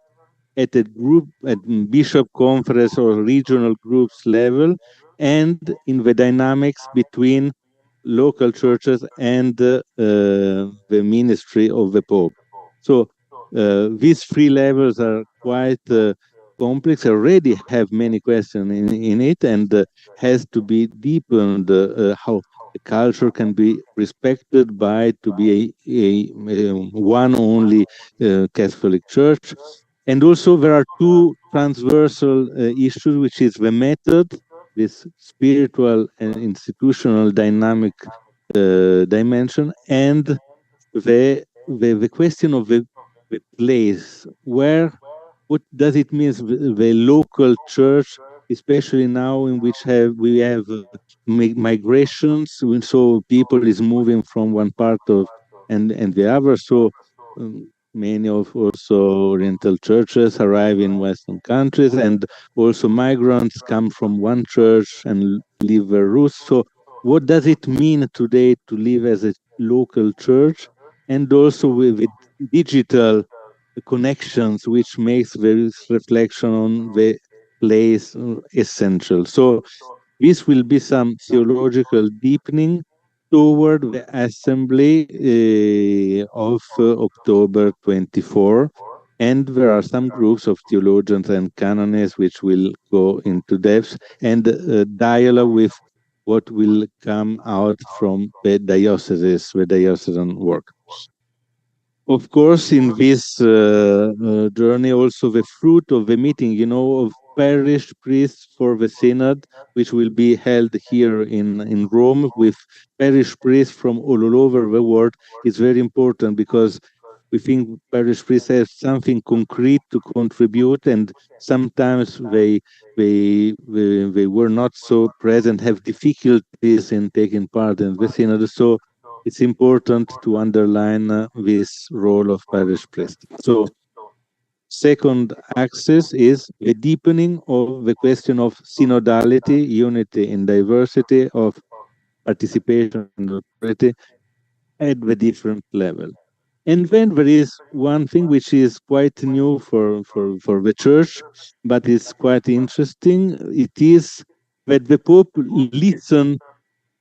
at a group, at bishop conference or regional groups level, and in the dynamics between local churches and the ministry of the Pope. So these three levels are quite complex, already have many questions in it, and has to be deepened, how the culture can be respected by to be a one only Catholic Church. And also there are two transversal issues, which is the method, this spiritual and institutional dynamic dimension, and the question of the place, where, what does it mean, the local church, especially now in which we have migrations, so people is moving from one part of and the other. So many of also Oriental churches arrive in Western countries, and also migrants come from one church and leave their roots. So what does it mean today to live as a local church, and also with digital connections, which makes this reflection on the place essential. So this will be some theological deepening toward the assembly of October 24. And there are some groups of theologians and canonists which will go into depth and dialogue with what will come out from the dioceses, the diocesan work. Of course, in this journey, also the fruit of the meeting, of parish priests for the synod, which will be held here in Rome with parish priests from all over the world, is very important because we think parish priests have something concrete to contribute, and sometimes they were not so present, have difficulties in taking part in the synod. So it's important to underline this role of parish priest. So, second axis is the deepening of the question of synodality, unity in diversity, of participation and authority at the different level. And then there is one thing which is quite new for the church, but it's quite interesting. It is that the Pope listen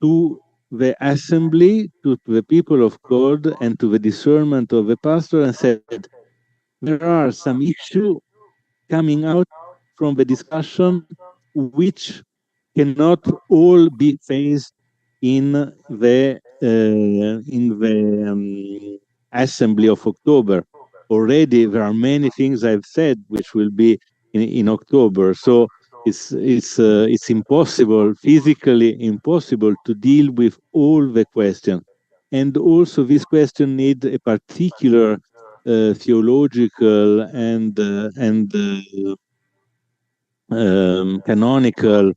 to the assembly, to the people of God, and to the discernment of the pastor, and said, there are some issues coming out from the discussion which cannot all be faced in the assembly of October. Already there are many things I've said which will be in October. So it's impossible, physically impossible, to deal with all the questions. And also this question need a particular theological and canonical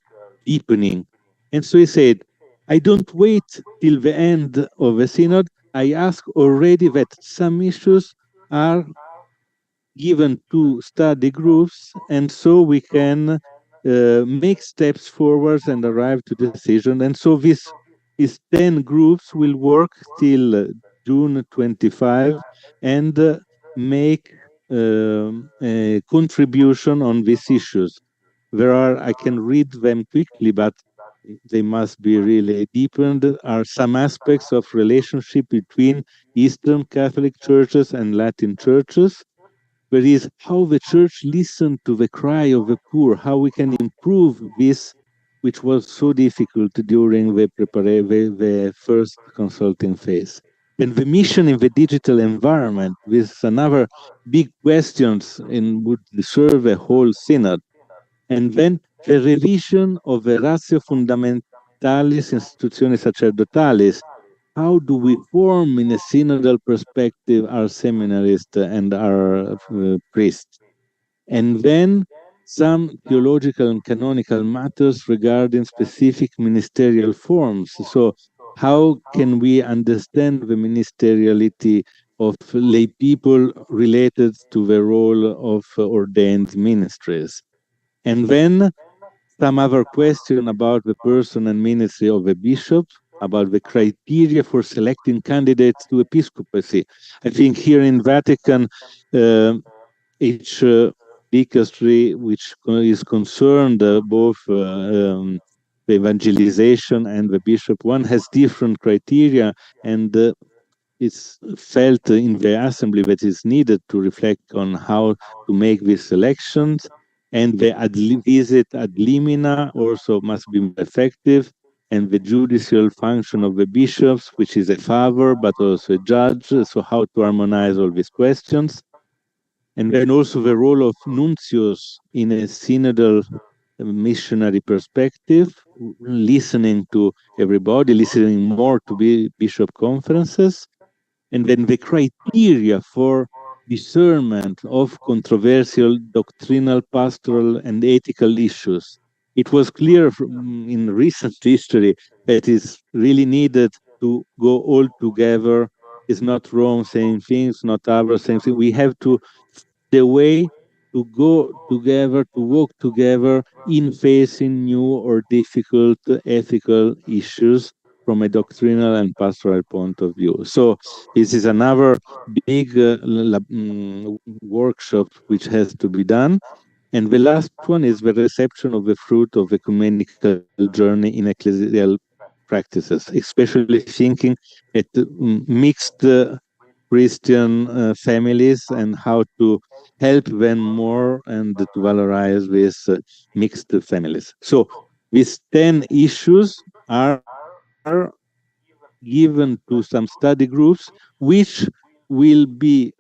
deepening. And so he said, I don't wait till the end of the synod. I ask already that some issues are given to study groups, and so we can make steps forwards and arrive to decision. And so these 10 groups will work till June 25 and make a contribution on these issues. I can read them quickly, but they must be really deepened. Are some aspects of relationship between Eastern Catholic churches and Latin churches. There is how the church listened to the cry of the poor, how we can improve this, which was so difficult during the first consulting phase. And the mission in the digital environment, with another big questions and would deserve a whole synod. And then the revision of the ratio fundamentalis institutionis sacerdotalis. How do we form in a synodal perspective our seminarists and our priests? And then some theological and canonical matters regarding specific ministerial forms. So how can we understand the ministeriality of lay people related to the role of ordained ministries? And then some other question about the person and ministry of a bishop, about the criteria for selecting candidates to episcopacy. I think here in Vatican, each dicastery which is concerned both the evangelization and the bishop, one has different criteria, and it's felt in the assembly that is needed to reflect on how to make these selections, and the visit ad limina also must be effective, and the judicial function of the bishops, which is a father but also a judge, so how to harmonize all these questions. And then also the role of nuncios in a synodal missionary perspective, listening to everybody, listening more to bishop conferences. And then the criteria for discernment of controversial doctrinal, pastoral, and ethical issues. It was clear in recent history that it's really needed to go all together It's not Rome saying things, not others saying things. We have to the way to go together, to walk together in facing new or difficult ethical issues from a doctrinal and pastoral point of view. So this is another big workshop which has to be done. And the last one is the reception of the fruit of ecumenical journey in ecclesial practices, especially thinking at mixed Christian families and how to help them more and to valorize these mixed families. So these 10 issues are given to some study groups, which will be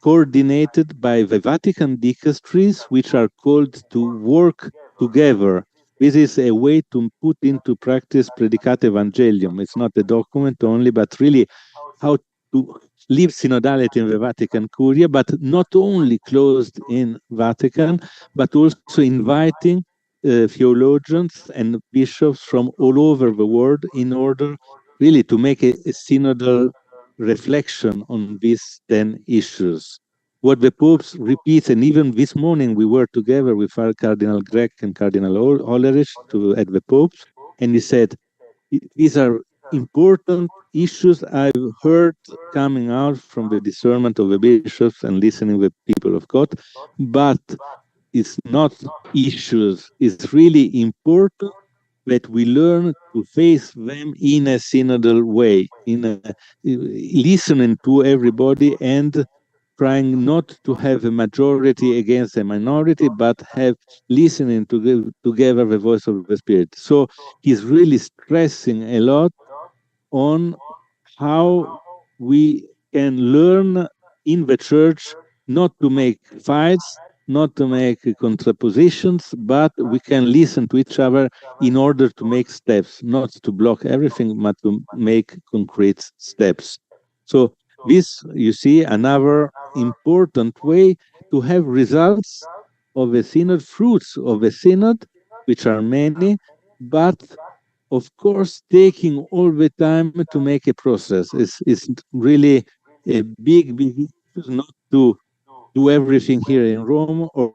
coordinated by the Vatican dicasteries, which are called to work together. This is a way to put into practice Predicate Evangelium. It's not a document only, but really how to live synodality in the Vatican Curia, but not only closed in Vatican, but also inviting theologians and bishops from all over the world in order really to make a synodal reflection on these 10 issues. What the popes repeat, and even this morning we were together with our Cardinal Grech and Cardinal Hollerich at the popes, and he said, these are important issues I've heard coming out from the discernment of the bishops and listening to the people of God, but it's not issues. It's really important that we learn to face them in a synodal way, in a listening to everybody and trying not to have a majority against a minority, but have listening together the voice of the Spirit. So he's really stressing a lot on how we can learn in the church not to make fights, not to make contrapositions, but we can listen to each other in order to make steps, not to block everything, but to make concrete steps. So this, you see, another important way to have results of a synod, fruits of a synod, which are many, but of course, taking all the time to make a process is really a big issue, not to do everything here in Rome or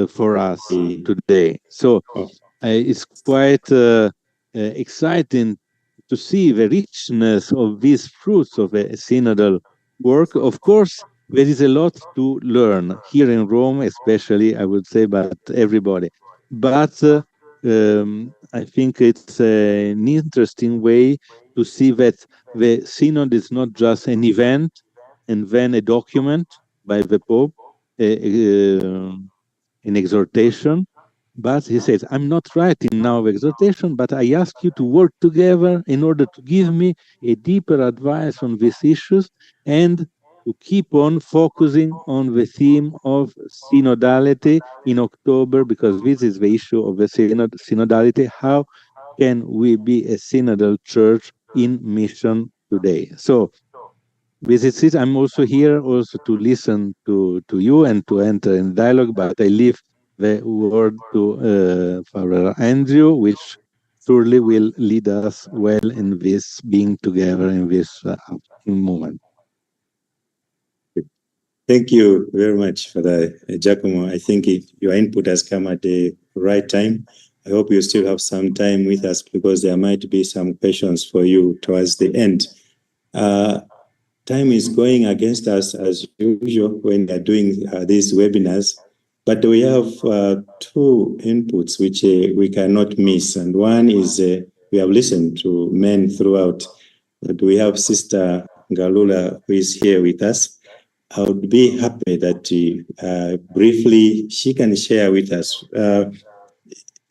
for us today. So it's quite exciting to see the richness of these fruits of a synodal work. Of course, there is a lot to learn here in Rome, especially, I would say, but everybody. But I think it's an interesting way to see that the synod is not just an event and then a document by the Pope, an exhortation, but he says, I'm not writing now the exhortation, but I ask you to work together in order to give me a deeper advice on these issues and to keep on focusing on the theme of synodality in October, because this is the issue of the synodality. How can we be a synodal church in mission today? So this is it. I'm also here also to listen to you and to enter in dialogue, but I leave the word to Father Andrew, which surely will lead us well in this being together in this moment. Thank you very much, Father Giacomo. I think your input has come at the right time. I hope you still have some time with us because there might be some questions for you towards the end. Time is going against us as usual when we are doing these webinars, but we have two inputs which we cannot miss. And one is we have listened to men throughout, but we have Sister Galula who is here with us. I would be happy that briefly she can share with us.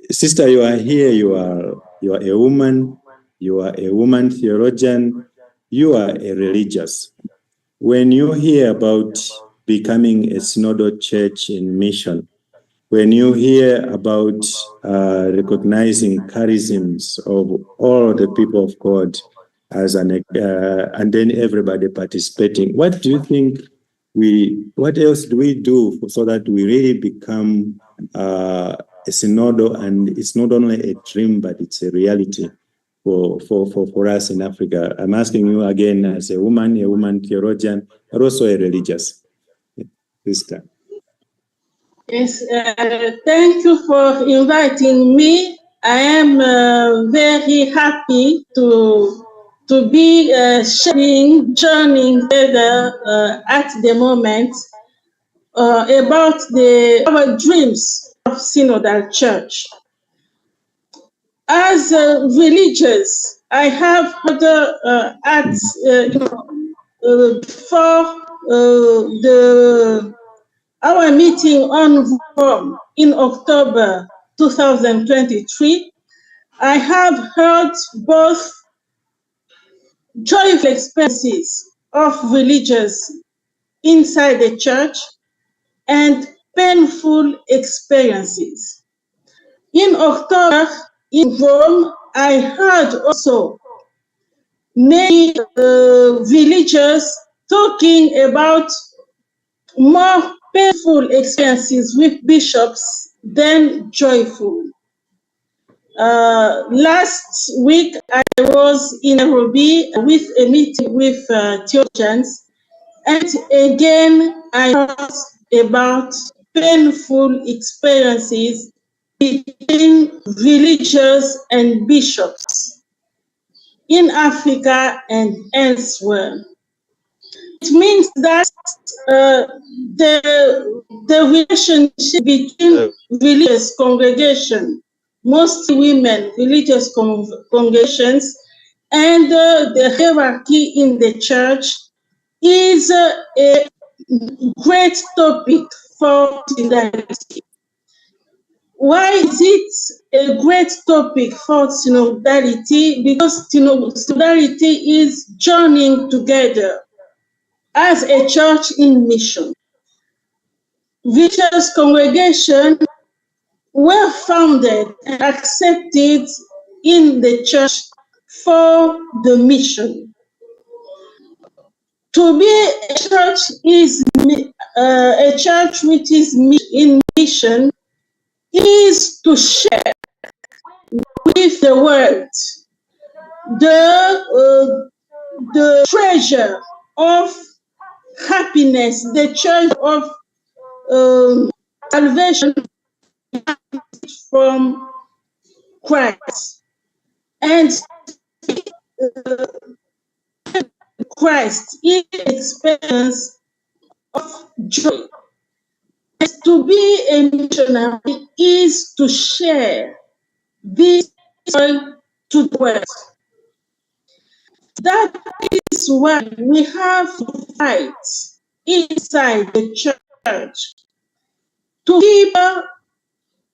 Sister, you are here, you are a woman, you are a woman theologian, you are a religious. When you hear about becoming a synodal church in mission. When you hear about recognizing charisms of all the people of God as and then everybody participating, what do you think what else do we do so that we really become a synodal, and it's not only a dream, but it's a reality for us in Africa? I'm asking you again as a woman theologian, but also a religious sister. Yes, thank you for inviting me. I am very happy to be sharing, journeying together at the moment about our dreams of Synodal Church. As religious, I have heard before our meeting on Rome in October 2023, I have heard both joyful experiences of religious inside the church and painful experiences. In October in Rome, I heard also many villagers talking about more painful experiences with bishops than joyful. Last week, I was in Nairobi with a meeting with theologians, and again, I heard about painful experiences between religious and bishops in Africa and elsewhere. It means that the relationship between religious congregation, mostly women, religious congregations, and the hierarchy in the church is a great topic for synodality. Why is it a great topic for synodality? Because synodality is journeying together as a church in mission. Religious congregations were founded and accepted in the church for the mission. To be a church is a church which is in mission is to share with the world the treasure of happiness, the treasure of salvation from Christ, and Christ is experience of joy. And to be a missionary is to share this joy to the world. That is why we have to fight inside the church to keep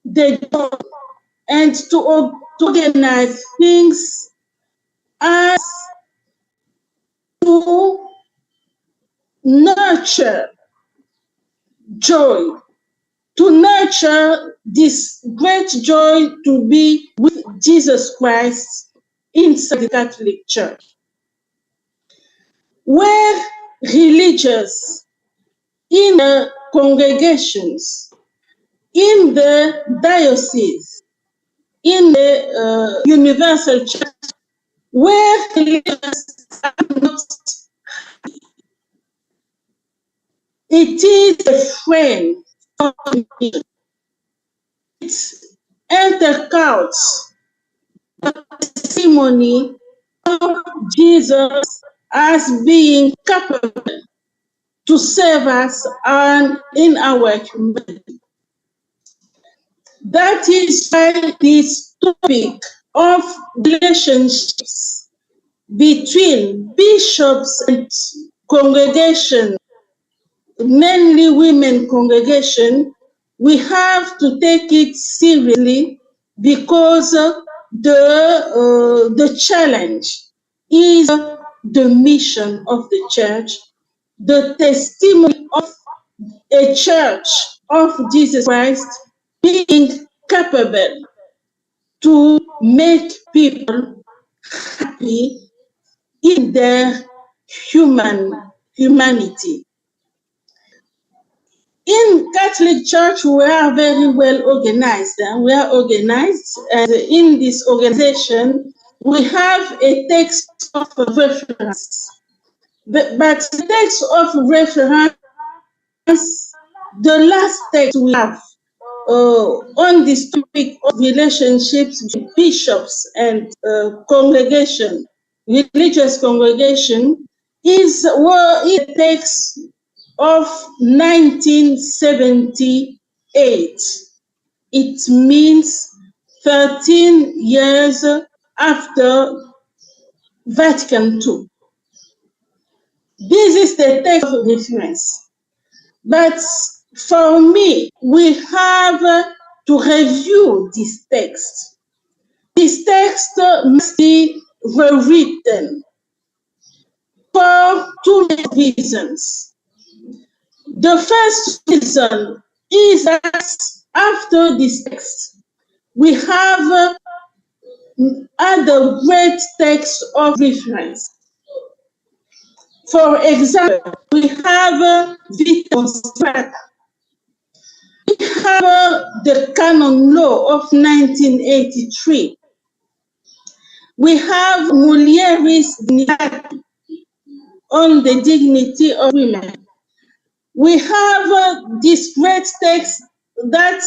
the joy and to organize things as to nurture joy, to nurture this great joy to be with Jesus Christ inside the Catholic Church, where religious in the congregations, in the diocese, in the universal church, where religious are not, it is a friend of me. It intercounts the testimony of Jesus as being capable to serve us and in our humanity. That is why this topic of relationships between bishops and congregation, mainly women congregation, we have to take it seriously because the challenge is the mission of the church, the testimony of a church of Jesus Christ being capable to make people happy in their humanity. In Catholic Church, we are very well organized. We are organized, and in this organization, we have a text of reference. But the text of reference, the last text we have on this topic of relationships between bishops and congregation, religious congregation, is a text of 1978. It means 13 years after Vatican II. This is the text of reference. But for me, we have to review this text. This text must be rewritten for two reasons. The first reason is that after this text, we have other great texts of reference. For example, we have Vitam Strata. We have the canon law of 1983. We have Mulieris Dignitatis on the dignity of women. We have this great text that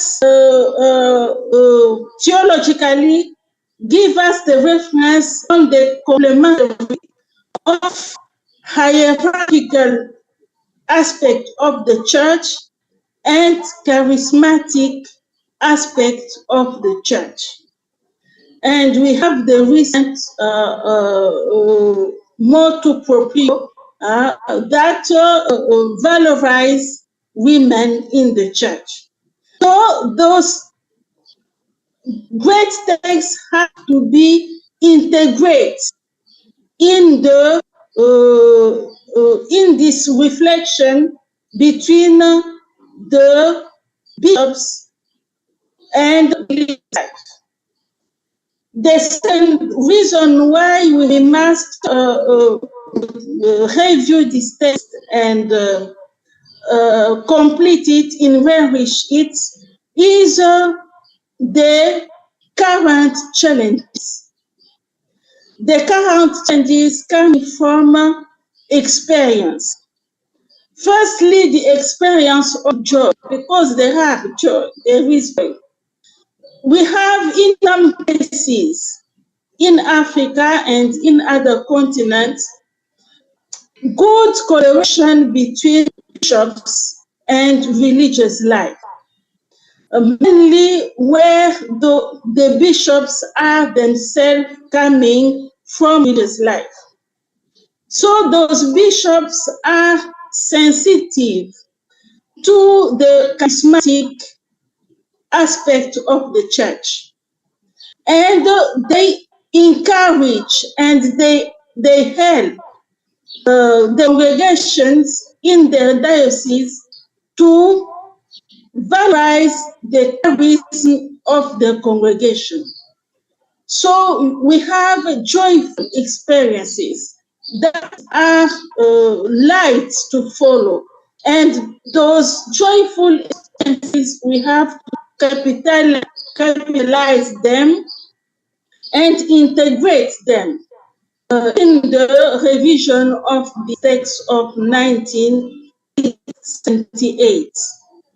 theologically give us the reference on the complementary of hierarchical aspect of the church and charismatic aspect of the church. And we have the recent motu proprio that valorize women in the church. So those great texts have to be integrated in the in this reflection between the bishops and the the second reason why we must review this text and complete it, enrich it, is the current challenges. The current challenges coming from experience. Firstly, the experience of joy, because there are joy, there is joy. We have in some places in Africa and in other continents good collaboration between bishops and religious life, mainly where the bishops are themselves coming from religious life. So those bishops are sensitive to the charismatic aspect of the church, and they encourage and they help the congregations in their diocese to valorize the charism of the congregation. So we have joyful experiences that are light to follow, and those joyful experiences we have to capitalize them and integrate them in the revision of the text of 1978.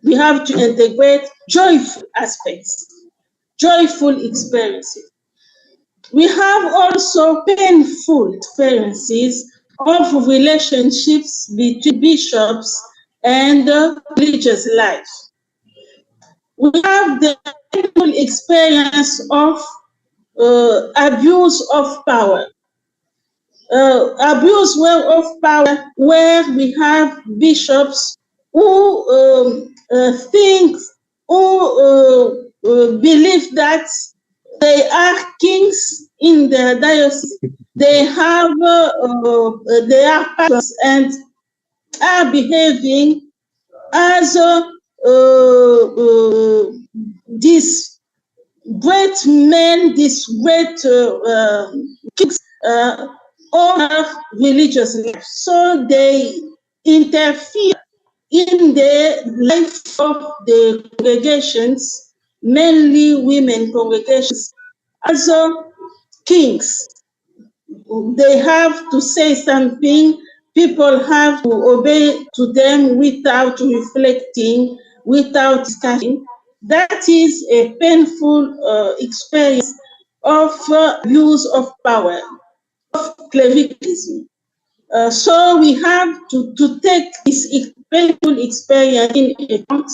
We have to integrate joyful aspects, joyful experiences. We have also painful experiences of relationships between bishops and religious life. We have the painful experience of abuse of power. Abuse of power, where we have bishops who believe that they are kings in their diocese. They are pastors and are behaving as these great men, these great kings, all have religious life. So they interfere in the life of the congregations, mainly women congregations, as kings. They have to say something, people have to obey to them without reflecting, without discussing. That is a painful experience of abuse of power, of clericalism. So we have to take this painful experience in account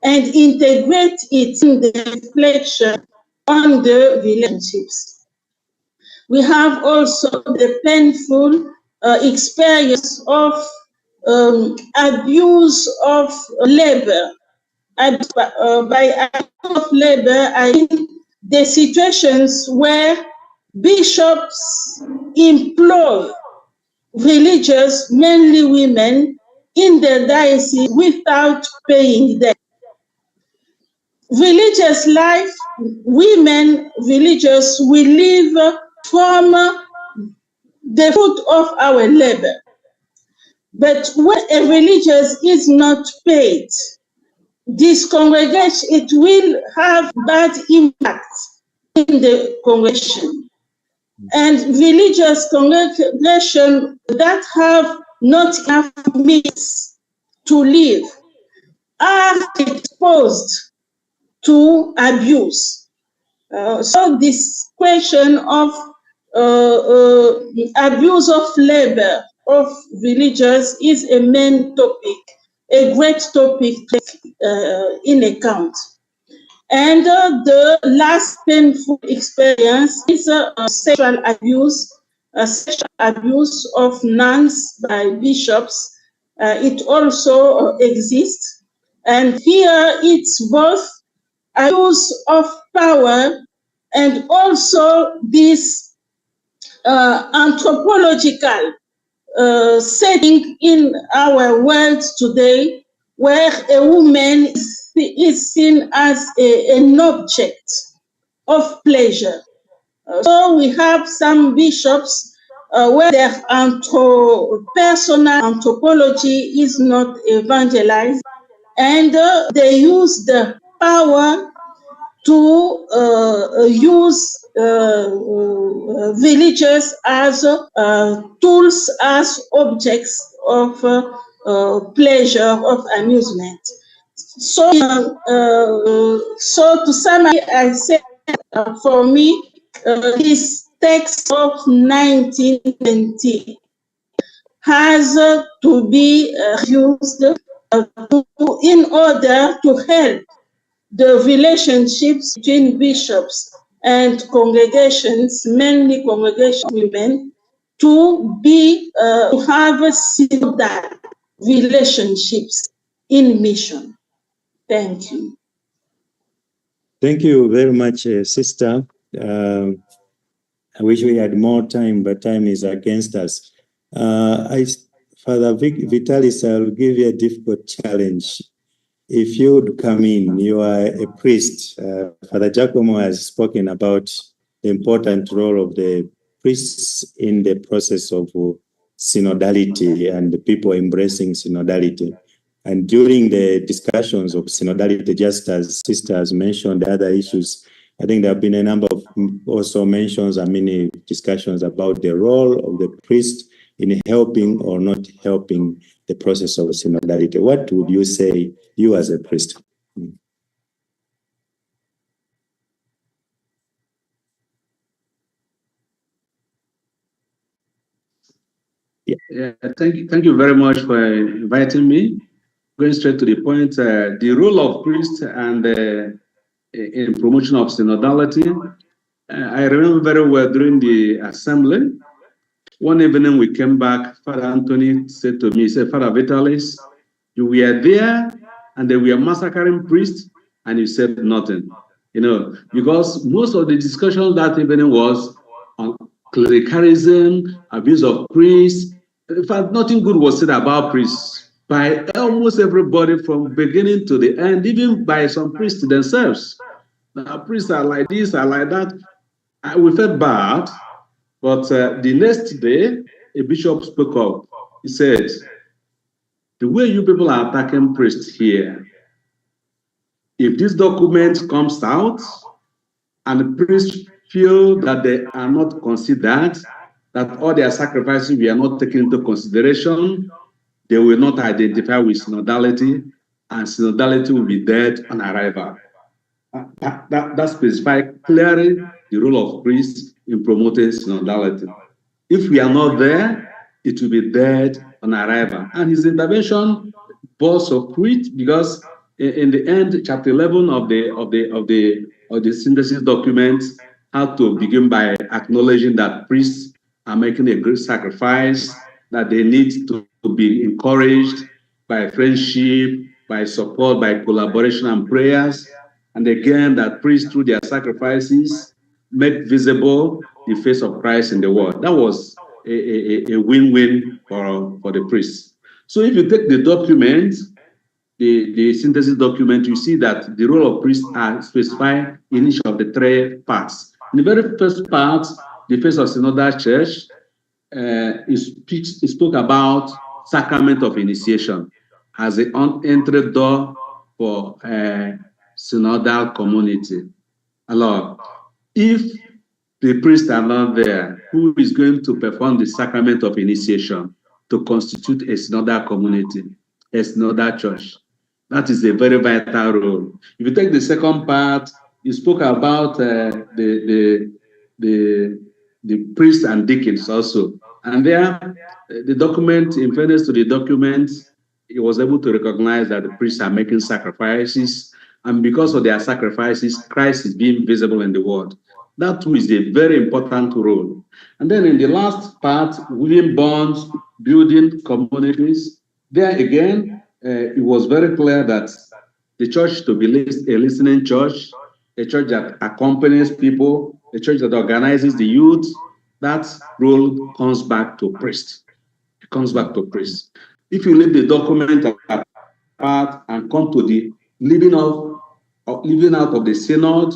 and integrate it in the reflection on the relationships. We have also the painful experience of abuse of labor. By abuse of labor, I mean the situations where bishops employ religious, mainly women, in the diocese without paying them. Religious life, women religious will live from the fruit of our labor. But when a religious is not paid, this congregation, it will have bad impact in the congregation. And religious congregations that have not enough means to live are exposed to abuse. So this question of abuse of labor of religious is a main topic, a great topic to take in account. And the last painful experience is sexual abuse of nuns by bishops. It also exists. And here it's both abuse of power and also this anthropological setting in our world today, where a woman is seen as an object of pleasure. So we have some bishops where their personal anthropology is not evangelized, and they use the power to use religious as tools, as objects of pleasure, of amusement. So, so to summarize, I say for me, this text of 1920 has to be used in order to help the relationships between bishops and congregations, mainly congregation women, to be to have synodal relationships in mission. Thank you. Thank you very much, Sister. I wish we had more time, but time is against us. Father Vitalis, I'll give you a difficult challenge. If you would come in, you are a priest. Father Giacomo has spoken about the important role of the priests in the process of synodality and the people embracing synodality. And during the discussions of synodality, just as Sister has mentioned the other issues, I think there have been a number of also mentions and many discussions about the role of the priest in helping or not helping the process of synodality. What would you say, you as a priest? Yeah, thank you very much for inviting me. Going straight to the point, the role of priest and in promotion of synodality. I remember very well during the assembly, one evening we came back, Father Anthony said to me, he said, Father Vitalis, you were there and they were massacring priests and you said nothing. You know, because most of the discussion that evening was on clericalism, abuse of priests. In fact, nothing good was said about priests. by almost everybody from beginning to the end, even by some priests themselves. Now, priests are like this, are like that. We felt bad, but the next day, a bishop spoke up. He said, the way you people are attacking priests here, if this document comes out and the priests feel that they are not considered, that all their sacrifices were not taken into consideration, they will not identify with synodality, and synodality will be dead on arrival. That specifies clearly the role of priests in promoting synodality. If we are not there, it will be dead on arrival. And his intervention bore so fruit because in the end, chapter 11 of the synthesis document had to begin by acknowledging that priests are making a great sacrifice, that they need to be encouraged by friendship, by support, by collaboration and prayers. And again, that priests, through their sacrifices, make visible the face of Christ in the world. That was a win-win for the priests. So if you take the document, the synthesis document, you see that the role of priests are specified in each of the three parts. In the very first part, the face of Synodal Church, it spoke about sacrament of initiation as an entry door for synodal community. Alors, if the priests are not there, who is going to perform the sacrament of initiation to constitute a synodal community, a synodal church? That is a very vital role. If you take the second part, you spoke about the priests and deacons also. And there, the document, in fairness to the document, it was able to recognize that the priests are making sacrifices. And because of their sacrifices, Christ is being visible in the world. That too is a very important role. And then in the last part, weaving bonds, building communities, there again, it was very clear that the church to be a listening church, a church that accompanies people, a church that organizes the youth, that role comes back to priest. It comes back to priest. If you leave the document apart and come to the living out of the synod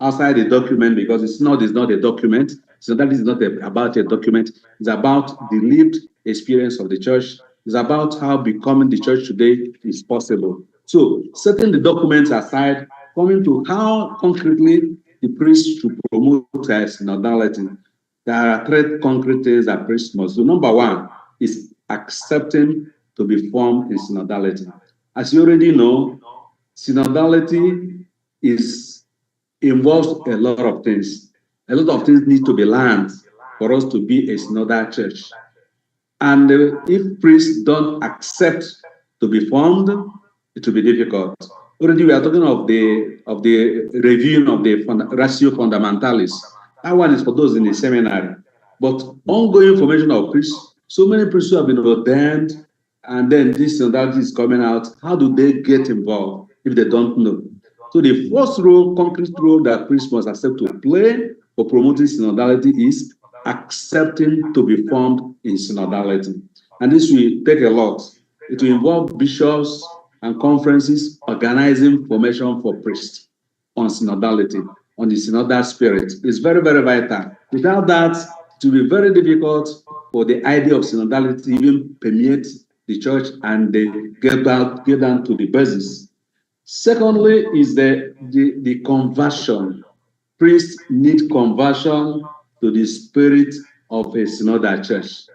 outside the document, because the synod is not a document, so that is not about a document, it's about the lived experience of the church. It's about how becoming the church today is possible. So setting the documents aside, coming to how concretely the priest should promote synodality. There are three concrete things that priests must do. Number one is accepting to be formed in synodality. As you already know, synodality involves a lot of things. A lot of things need to be learned for us to be a synodal church. And if priests don't accept to be formed, it will be difficult. Already we are talking of the reviewing of the ratio fundamentalis. That one is for those in the seminary. But ongoing formation of priests, so many priests who have been ordained, and then this synodality is coming out. How do they get involved if they don't know? So the first role, concrete role that priests must accept to play for promoting synodality is accepting to be formed in synodality. And this will take a lot. It will involve bishops and conferences organizing formation for priests on synodality, on the synodal spirit. It's very, very vital. Without that, it will be very difficult for the idea of synodality to even permeate the church and they get down to the basis. Secondly is the conversion. Priests need conversion to the spirit of a synodal church.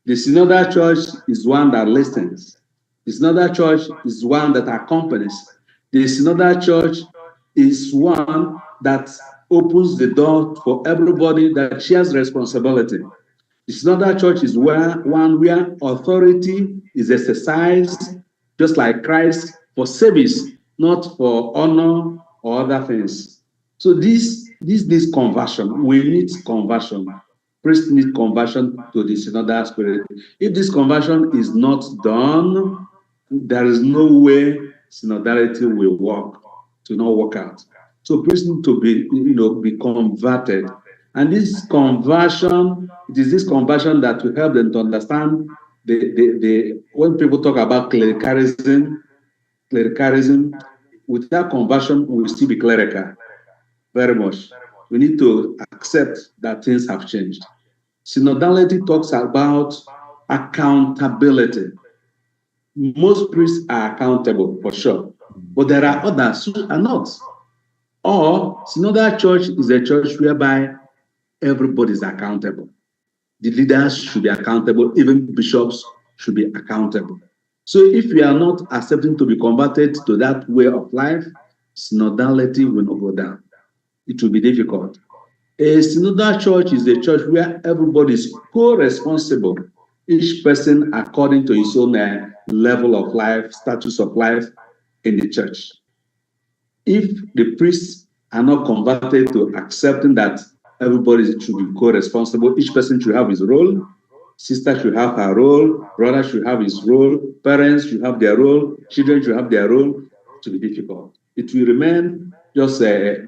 The synodal church is one that listens. The synodal church is one that accompanies. The synodal church is one that opens the door for everybody, that shares responsibility. The synodal church is one where authority is exercised, just like Christ, for service, not for honor or other things. So this needs conversion. We need conversion. Priests need conversion to the synodal spirit. If this conversion is not done, there is no way synodality will work, to not work out. So priests need to be converted. And this conversion, it is this conversion that will help them to understand when people talk about clericalism, without conversion, we will still be clerical. Very much. We need to accept that things have changed. Synodality talks about accountability. Most priests are accountable for sure, but there are others who are not. Or Synodal church is a church whereby everybody is accountable. The leaders should be accountable, even bishops should be accountable. So if we are not accepting to be converted to that way of life, synodality will not go down. It will be difficult. A synodal church is a church where everybody is co-responsible, each person according to his own level of life, status of life in the church. If the priests are not converted to accepting that everybody should be co-responsible, each person should have his role, sister should have her role, brother should have his role, parents should have their role, children should have their role, it will be difficult. It will remain just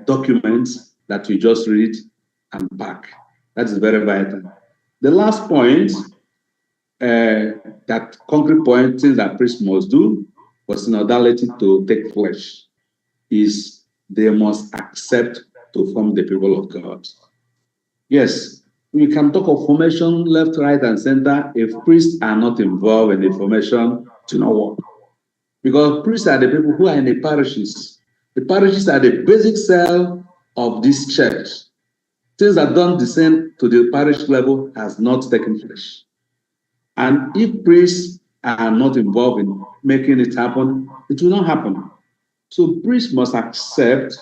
documents that we just read and back. That is very vital. The last point, that concrete point, things that priests must do for synodality to take flesh, is they must accept to form the people of God. Yes, we can talk of formation left, right, and center. If priests are not involved in the formation, to not work. Because priests are the people who are in the parishes. The parishes are the basic cell of this church. Things that don't descend to the parish level has not taken place. And if priests are not involved in making it happen, it will not happen. So priests must accept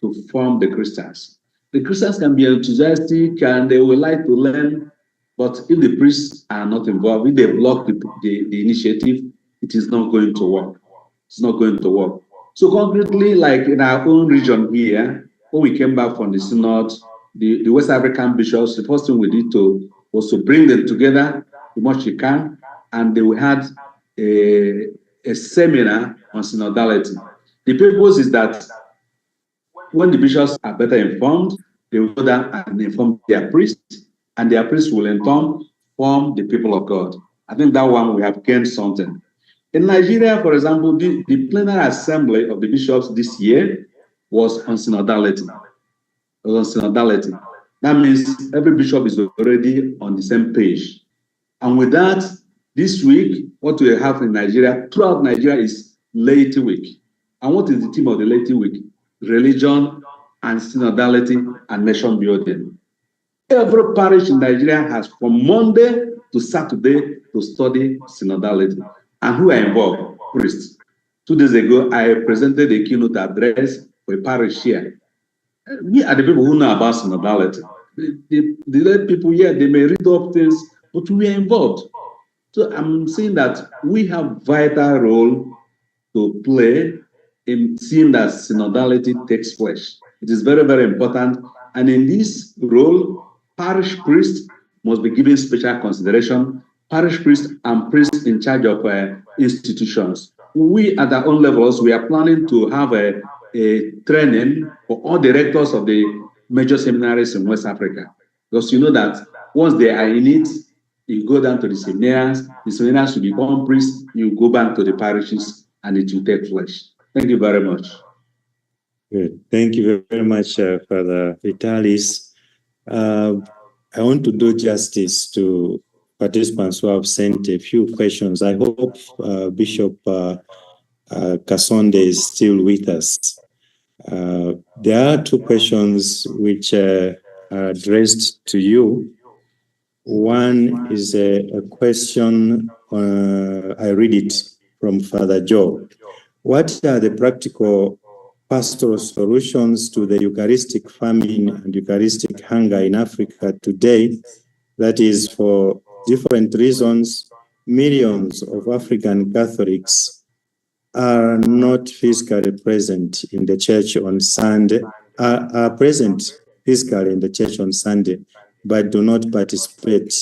to form the Christians. The Christians can be enthusiastic and they will like to learn, but if the priests are not involved, if they block the initiative, it is not going to work. It's not going to work. So concretely, like in our own region here, when we came back from the synod, the West African bishops, the first thing we did was to bring them together as much we can, and they had a seminar on synodality. The purpose is that when the bishops are better informed, they will go down and inform their priests, and their priests will in turn form the people of God. I think that one we have gained something. In Nigeria, for example, the plenary assembly of the bishops this year was on synodality. That means every bishop is already on the same page. And with that, this week, what we have in Nigeria, throughout Nigeria, is laity week. And what is the theme of the laity week? Religion and synodality and nation building. Every parish in Nigeria has from Monday to Saturday to study synodality. And who are involved? Priests. 2 days ago, I presented a keynote address for a parish here. We are the people who know about synodality. The lay people here, they may read up things, but we are involved. So I'm saying that we have vital role to play in seeing that synodality takes place. It is very, very important. And in this role, parish priests must be given special consideration. Parish priests and priests in charge of institutions. We at our own levels, we are planning to have a training for all the rectors of the major seminaries in West Africa. Because you know that once they are in it, you go down to the seminaries will become priests, you go back to the parishes, and it will take place. Thank you very much. Good. Thank you very much, Father Vitalis. I want to do justice to participants who have sent a few questions. I hope Bishop Kasonde is still with us. There are two questions which are addressed to you. One is a question, I read it from Father Joe. What are the practical pastoral solutions to the Eucharistic famine and Eucharistic hunger in Africa today? That is, for different reasons, millions of African Catholics are not physically present in the church on Sunday, are present physically in the church on Sunday, but do not participate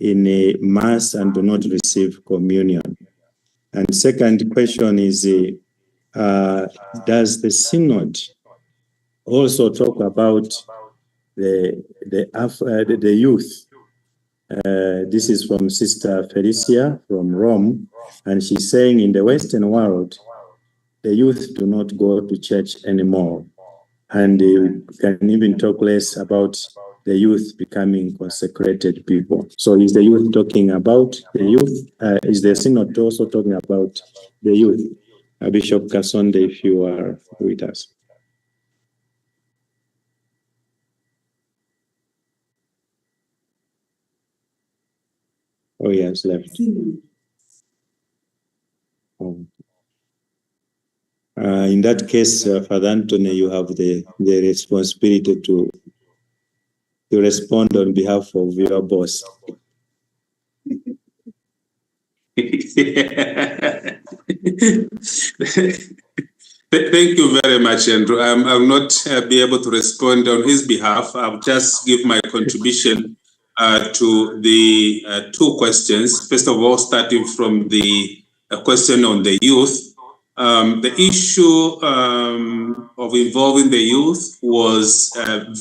in a mass and do not receive communion. And second question is, does the synod also talk about the youth This is from Sister Felicia from Rome, and she's saying in the Western world, the youth do not go to church anymore, and we can even talk less about the youth becoming consecrated people. So is the youth talking about the youth? Is the synod also talking about the youth? Bishop Kasonde, if you are with us. Oh, yes, left. Oh. In that case, Father Anthony, you have the responsibility to respond on behalf of your boss. Thank you very much, Andrew. I'll not be able to respond on his behalf. I'll just give my contribution to the two questions. First of all, starting from the question on the youth. The issue of involving the youth was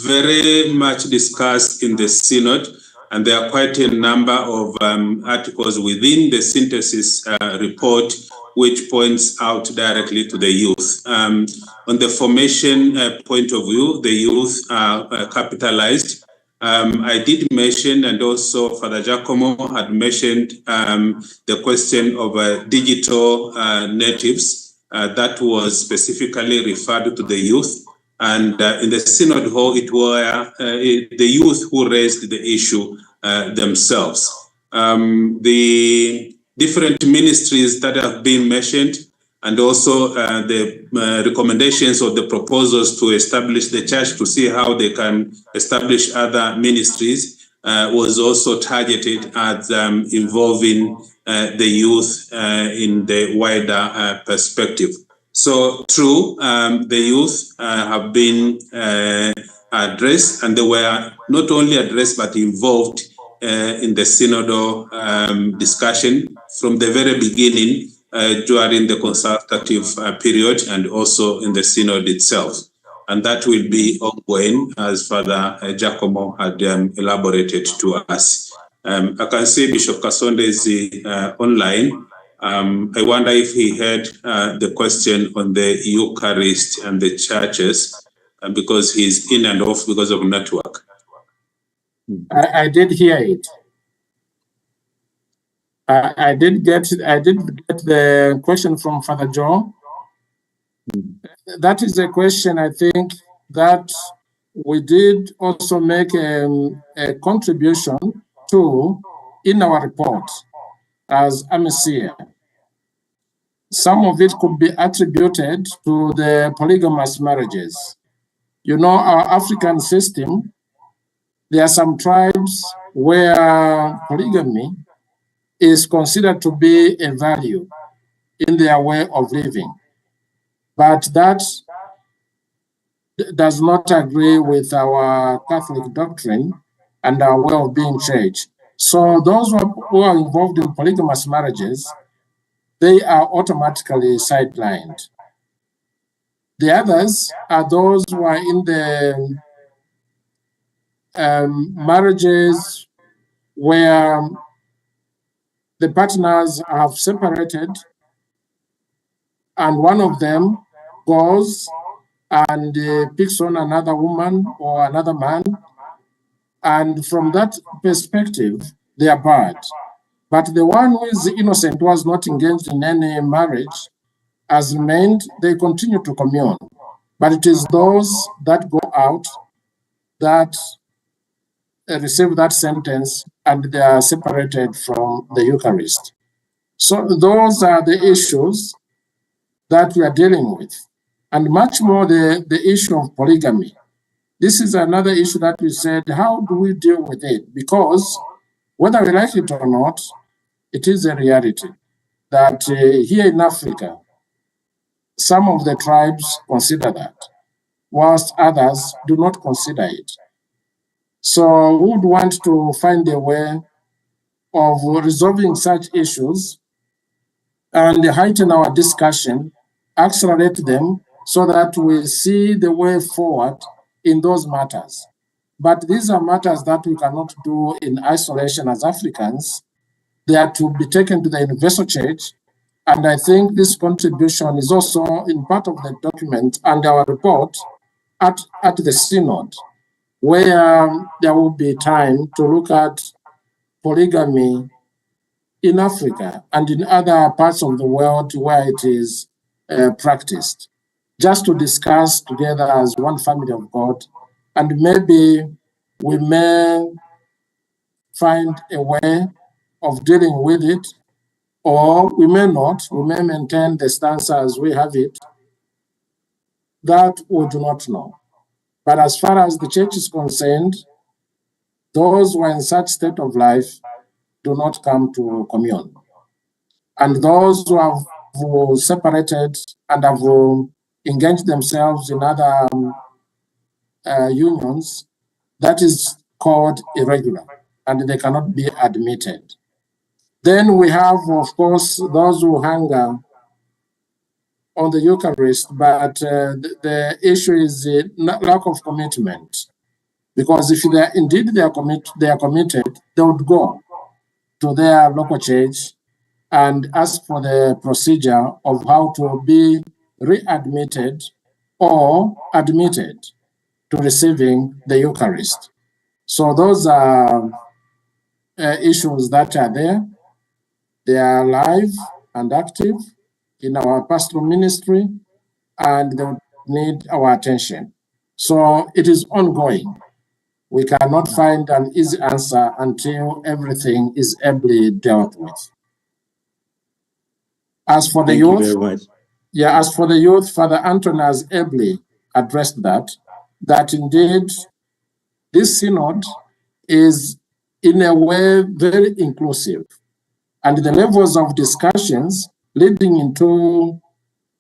very much discussed in the Synod, and there are quite a number of articles within the synthesis report which points out directly to the youth. On the formation point of view, the youth are capitalized. I did mention, and also Father Giacomo had mentioned, the question of digital natives. That was specifically referred to the youth. And in the Synod Hall, it were the youth who raised the issue themselves. The different ministries that have been mentioned, and also the recommendations or the proposals to establish the church to see how they can establish other ministries was also targeted at involving the youth in the wider perspective. So true, the youth have been addressed, and they were not only addressed but involved in the synodal discussion from the very beginning during the consultative period and also in the synod itself. And that will be ongoing, as Father Giacomo had elaborated to us. I can see Bishop Kasonde is online. I wonder if he heard the question on the Eucharist and the churches, because he's in and off because of network. I did hear it. I did get the question from Father Joe. That is a question, I think, that we did also make a contribution to in our report as AMESIA. Some of it could be attributed to the polygamous marriages. You know, our African system, there are some tribes where polygamy is considered to be a value in their way of living. But that does not agree with our Catholic doctrine and our way of being church. So those who are involved in polygamous marriages, they are automatically sidelined. The others are those who are in the marriages where the partners have separated and one of them goes and picks on another woman or another man. And from that perspective, they are bad. But the one who is innocent, who has not engaged in any marriage, has remained, they continue to commune. But it is those that go out that receive that sentence and they are separated from the Eucharist. So those are the issues that we are dealing with. And much more the issue of polygamy. This is another issue that we said, how do we deal with it? Because whether we like it or not, it is a reality that here in Africa, some of the tribes consider that, whilst others do not consider it. So we would want to find a way of resolving such issues and heighten our discussion, accelerate them so that we see the way forward in those matters. But these are matters that we cannot do in isolation as Africans. They are to be taken to the universal church. And I think this contribution is also in part of the document and our report at the synod, where there will be time to look at polygamy in Africa and in other parts of the world where it is practiced, just to discuss together as one family of God. And maybe we may find a way of dealing with it, or we may not. We may maintain the stance as we have it. That we do not know. But as far as the church is concerned, those who are in such state of life do not come to commune. And those who have separated and have engaged themselves in other unions, that is called irregular, and they cannot be admitted. Then we have, of course, those who hunger on the Eucharist, but the issue is the lack of commitment. Because if they are indeed they are committed, they would go to their local church and ask for the procedure of how to be readmitted or admitted to receiving the Eucharist. So those are issues that are there. They are alive and active in our pastoral ministry, and they need our attention. So it is ongoing. We cannot find an easy answer until everything is ably dealt with. As for the youth, Thank you very much. Yeah, as for the youth, Father Anton has ably addressed that indeed this synod is in a way very inclusive. And the levels of discussions leading into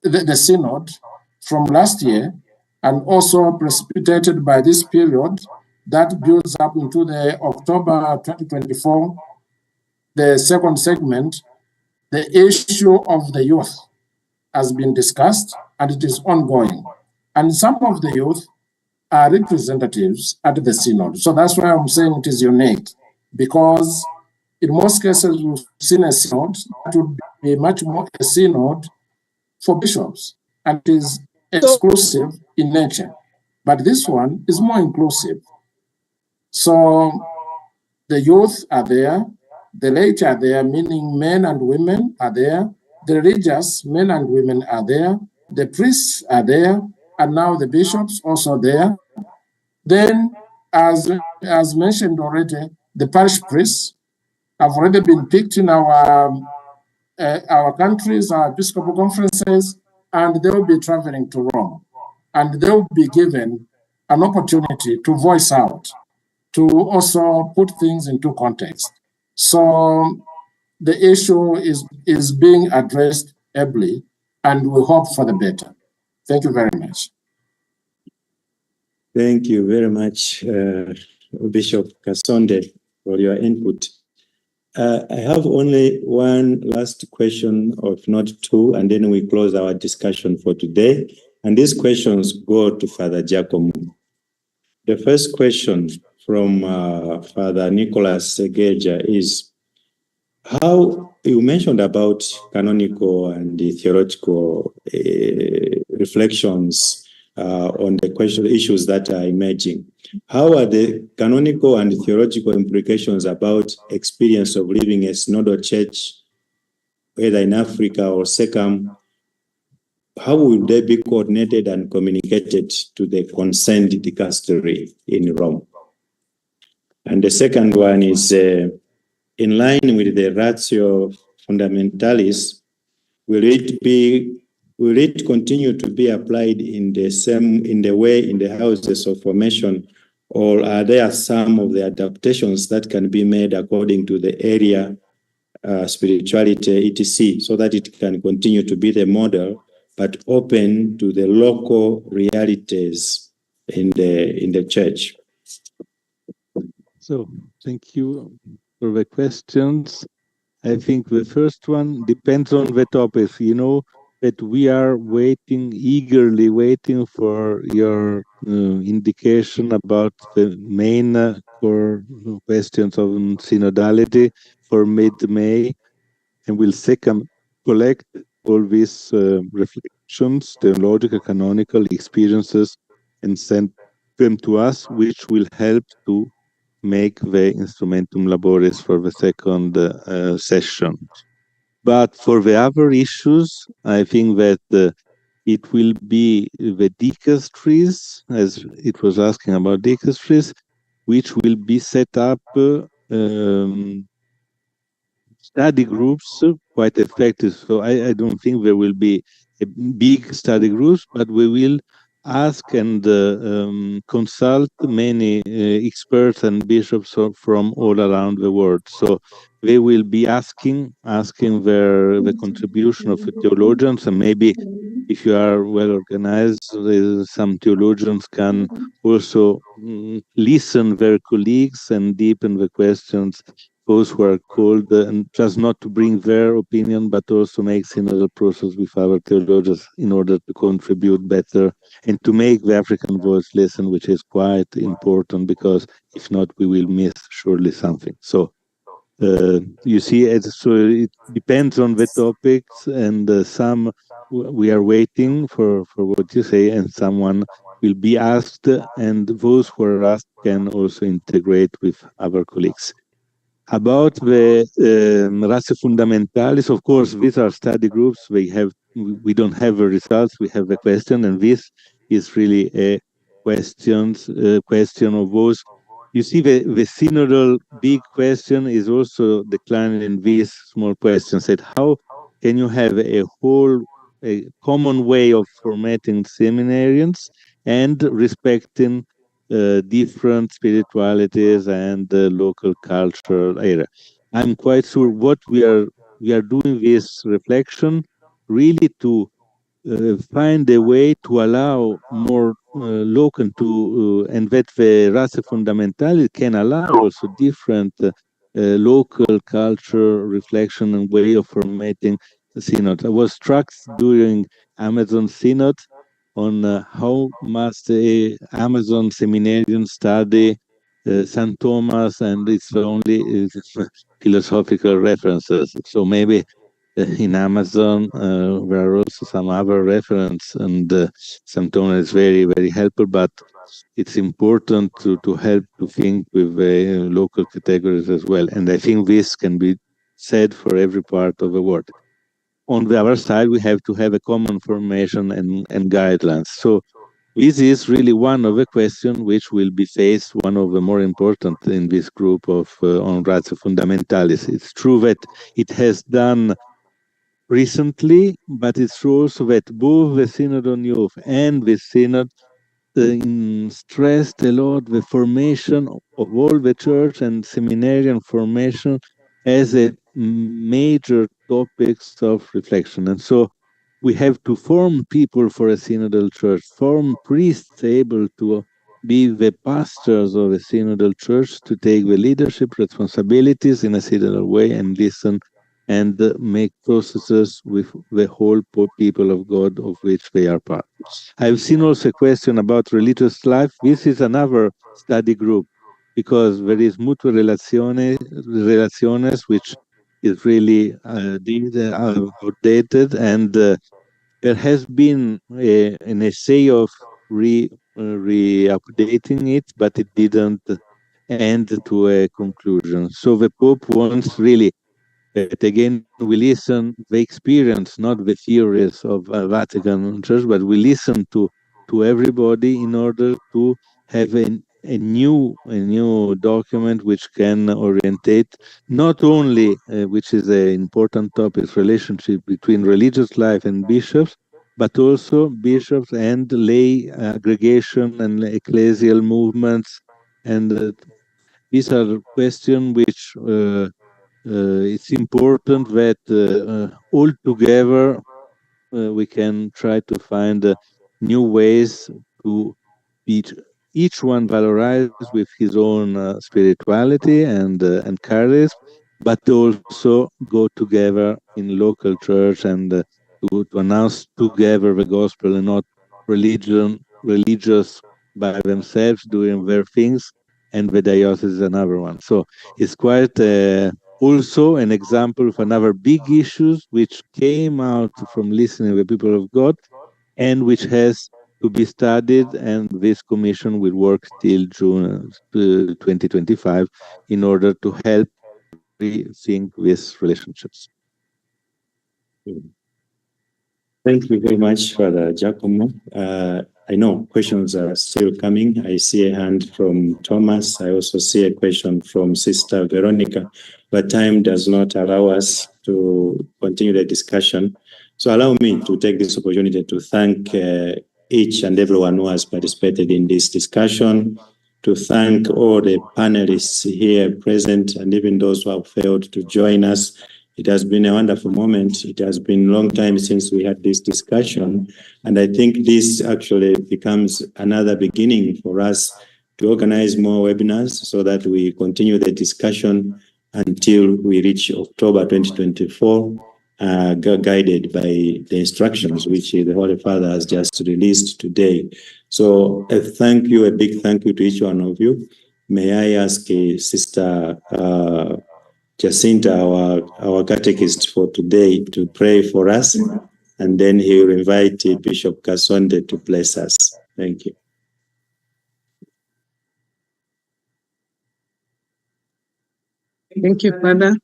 the synod from last year and also precipitated by this period that builds up into the October 2024, the second segment, the issue of the youth has been discussed and it is ongoing. And some of the youth are representatives at the synod. So that's why I'm saying it is unique, because in most cases we've seen a synod that would be much more a synod for bishops, and it is exclusive in nature. But this one is more inclusive. So the youth are there, the laity are there, meaning men and women are there, the religious men and women are there, the priests are there, and now the bishops also there. Then, as mentioned already, the parish priests have already been picked in our countries, our episcopal conferences, and they will be traveling to Rome. And they will be given an opportunity to voice out, to also put things into context. So the issue is being addressed ably, and we hope for the better. Thank you very much. Thank you very much, Bishop Kasonde, for your input. I have only one last question, if not two, and then we close our discussion for today. And these questions go to Father Giacomo. The first question from Father Nicholas Segeja is, how you mentioned about canonical and the theological reflections on the issues that are emerging. How are the canonical and theological implications about experience of living a synodal church, whether in Africa or SECAM? How will they be coordinated and communicated to the concerned dicastery in Rome? And the second one is, in line with the ratio fundamentalis, will it continue to be applied in the way in the houses of formation, or are there some of the adaptations that can be made according to the area, spirituality, etc., so that it can continue to be the model, but open to the local realities in the church? So thank you for the questions. I think the first one depends on the topic. You know that we are eagerly waiting for your indication about the main core questions of synodality for mid-May, and will second collect all these reflections, theological, canonical experiences, and send them to us, which will help to make the instrumentum laboris for the second session. But for the other issues, I think that it will be the dicasteries, as it was asking about dicasteries, which will be set up study groups quite effective. So I don't think there will be a big study groups, but we will ask and consult many experts and bishops from all around the world. So they will be asking the contribution of the theologians, and maybe if you are well organized, some theologians can also listen their colleagues and deepen the questions, those who are called, and just not to bring their opinion, but also make synodal process with our theologians in order to contribute better and to make the African voice listen, which is quite important, because if not, we will miss surely something. So you see, so it depends on the topics, and some we are waiting for what you say, and someone will be asked, and those who are asked can also integrate with other colleagues. About the Ratio Fundamentalis, of course, these are study groups. We don't have the results, we have the question, and this is really a question of those. You see, the synodal big question is also declined in these small questions. That how can you have a common way of formatting seminarians and respecting different spiritualities and local cultural area? I'm quite sure what we are doing this reflection really to find a way to allow more local to and that the Ratio Fundamentale can allow also different local culture reflection and way of formatting the synod. I was struck during Amazon Synod on how must a Amazon seminarian study St. Thomas and its only philosophical references. So maybe in Amazon there are also some other reference, and St. Thomas is very, very helpful, but it's important to help to think with local categories as well. And I think this can be said for every part of the world. On the other side, we have to have a common formation and guidelines. So this is really one of the questions which will be faced, one of the more important in this group of on Ratio Fundamentalis. It's true that it has done recently, but it's true also that both the Synod on Youth and the Synod stressed a lot the formation of all the church and seminarian formation as a major topics of reflection. And so we have to form people for a synodal church, form priests able to be the pastors of a synodal church, to take the leadership responsibilities in a synodal way and listen and make processes with the whole people of God of which they are part. I've seen also a question about religious life. This is another study group, because there is mutual relaciones, which is really outdated, and there has been an essay of re-updating it, but it didn't end to a conclusion. So the Pope wants really that again we listen the experience, not the theories of Vatican Church, but we listen to everybody in order to have a new document which can orientate not only which is an important topic, relationship between religious life and bishops, but also bishops and lay aggregation and ecclesial movements, and these are questions which it's important that all together we can try to find new ways to be each one valorized with his own spirituality and charism, but also go together in local church and to announce together the gospel, and not religious by themselves doing their things, and the diocese is another one. So it's quite also an example of another big issues which came out from listening to the people of God, and which has to be studied, and this commission will work till June 2025 in order to help rethink these relationships. Thank you very much, Father Giacomo. I know questions are still coming. I see a hand from Thomas. I also see a question from Sister Veronica, but time does not allow us to continue the discussion. So allow me to take this opportunity to thank each and everyone who has participated in this discussion, to thank all the panelists here present and even those who have failed to join us. It has been a wonderful moment. It has been a long time since we had this discussion. And I think this actually becomes another beginning for us to organize more webinars so that we continue the discussion until we reach October 2024, guided by the instructions which the Holy Father has just released today. So a big thank you to each one of you. May I ask Sister Jacinta, our catechist for today, to pray for us, and then he will invite Bishop Kasonde to bless us. Thank you. Thank you, Father.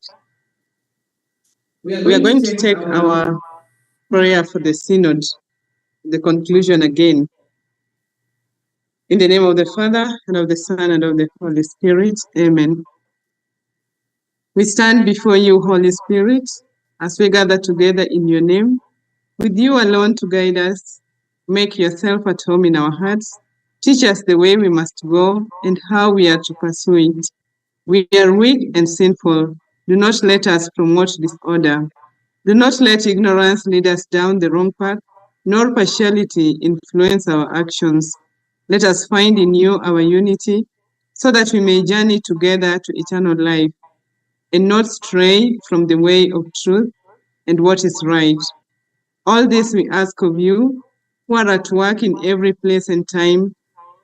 We are going to take our prayer for the synod, the conclusion again. In the name of the Father, and of the Son, and of the Holy Spirit. Amen. We stand before you, Holy Spirit, as we gather together in your name, with you alone to guide us. Make yourself at home in our hearts. Teach us the way we must go and how we are to pursue it. We are weak and sinful. Do not let us promote disorder. Do not let ignorance lead us down the wrong path, nor partiality influence our actions. Let us find in you our unity, so that we may journey together to eternal life, and not stray from the way of truth and what is right. All this we ask of you, who are at work in every place and time,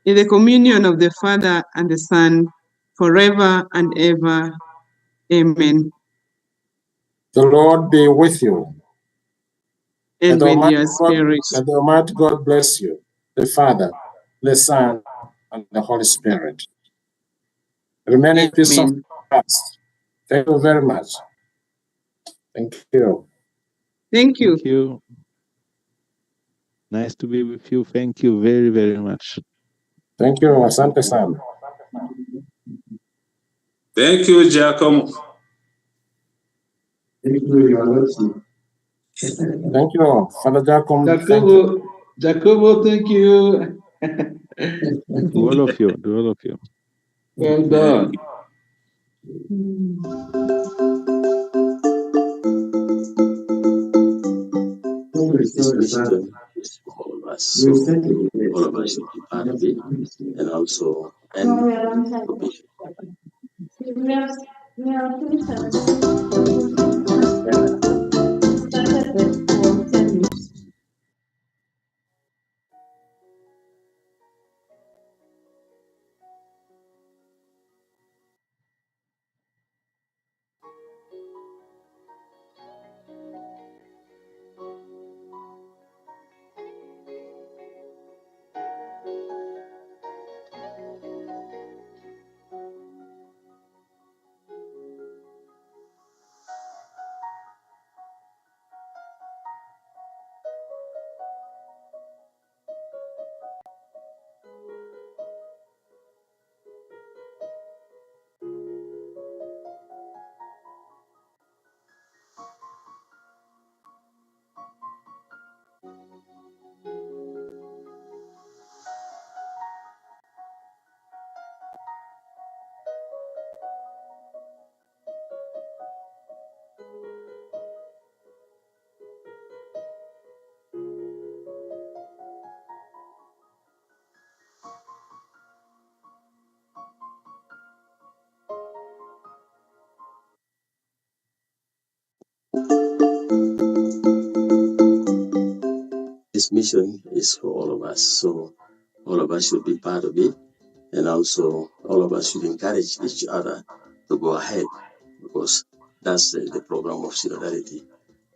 in the communion of the Father and the Son, forever and ever. Amen. The Lord be with you. And with your spirit. May the Almighty God bless you, the Father, the Son, and the Holy Spirit. Remain in peace of Christ. Thank you very much. Thank you. Thank you. Thank you. Nice to be with you. Thank you very, very much. Thank you, Asante Sana. Thank you, Giacomo. Thank you, Your Lordship. Thank you, Father Giacomo. Jacobo, thank you. To all of you, to all of you. Well done. This mission is for all of us, so all of us should be part of it, and also for Bishop. This mission is for all of us, so All of us should be part of it, and also all of us should encourage each other to go ahead, because that's the program of synodality.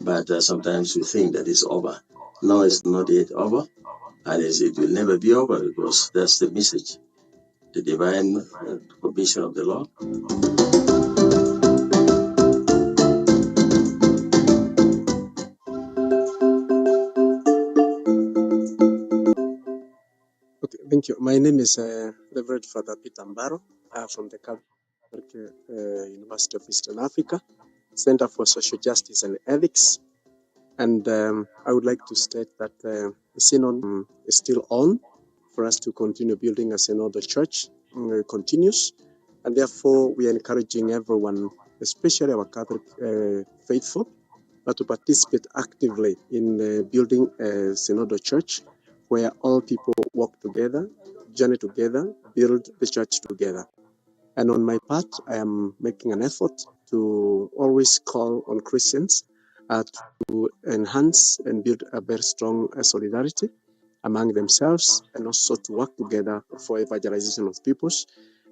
But sometimes we think that it's over. No, it's not yet over, and it will never be over, because that's the message, the divine commission of the Lord. Okay, thank you. My name is Reverend Father Peter Mbaro from the Catholic University of Eastern Africa, Center for Social Justice and Ethics. And I would like to state that the synod is still on for us to continue building a synodal church. Continues, and therefore we are encouraging everyone, especially our Catholic faithful, to participate actively in building a synodal church where all people work together, journey together, build the church together. And on my part, I am making an effort to always call on Christians to enhance and build a very strong solidarity among themselves, and also to work together for evangelization of peoples,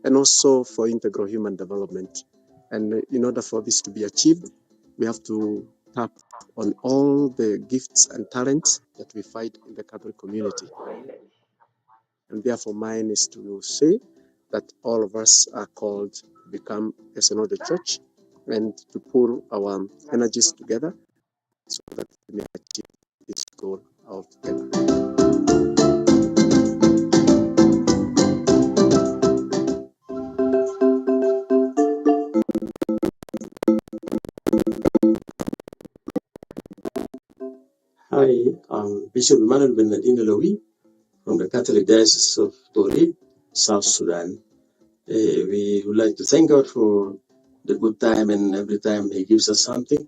and also for integral human development. And in order for this to be achieved, we have to tap on all the gifts and talents that we find in the Catholic community. And therefore, mine is to say that all of us are called to become a synodal church and to pull our energies together so that we may achieve this goal altogether. Hi, I'm Bishop Emmanuel Bernardino Lowy from the Catholic Diocese of Tori, South Sudan. We would like to thank God for the good time, and every time He gives us something.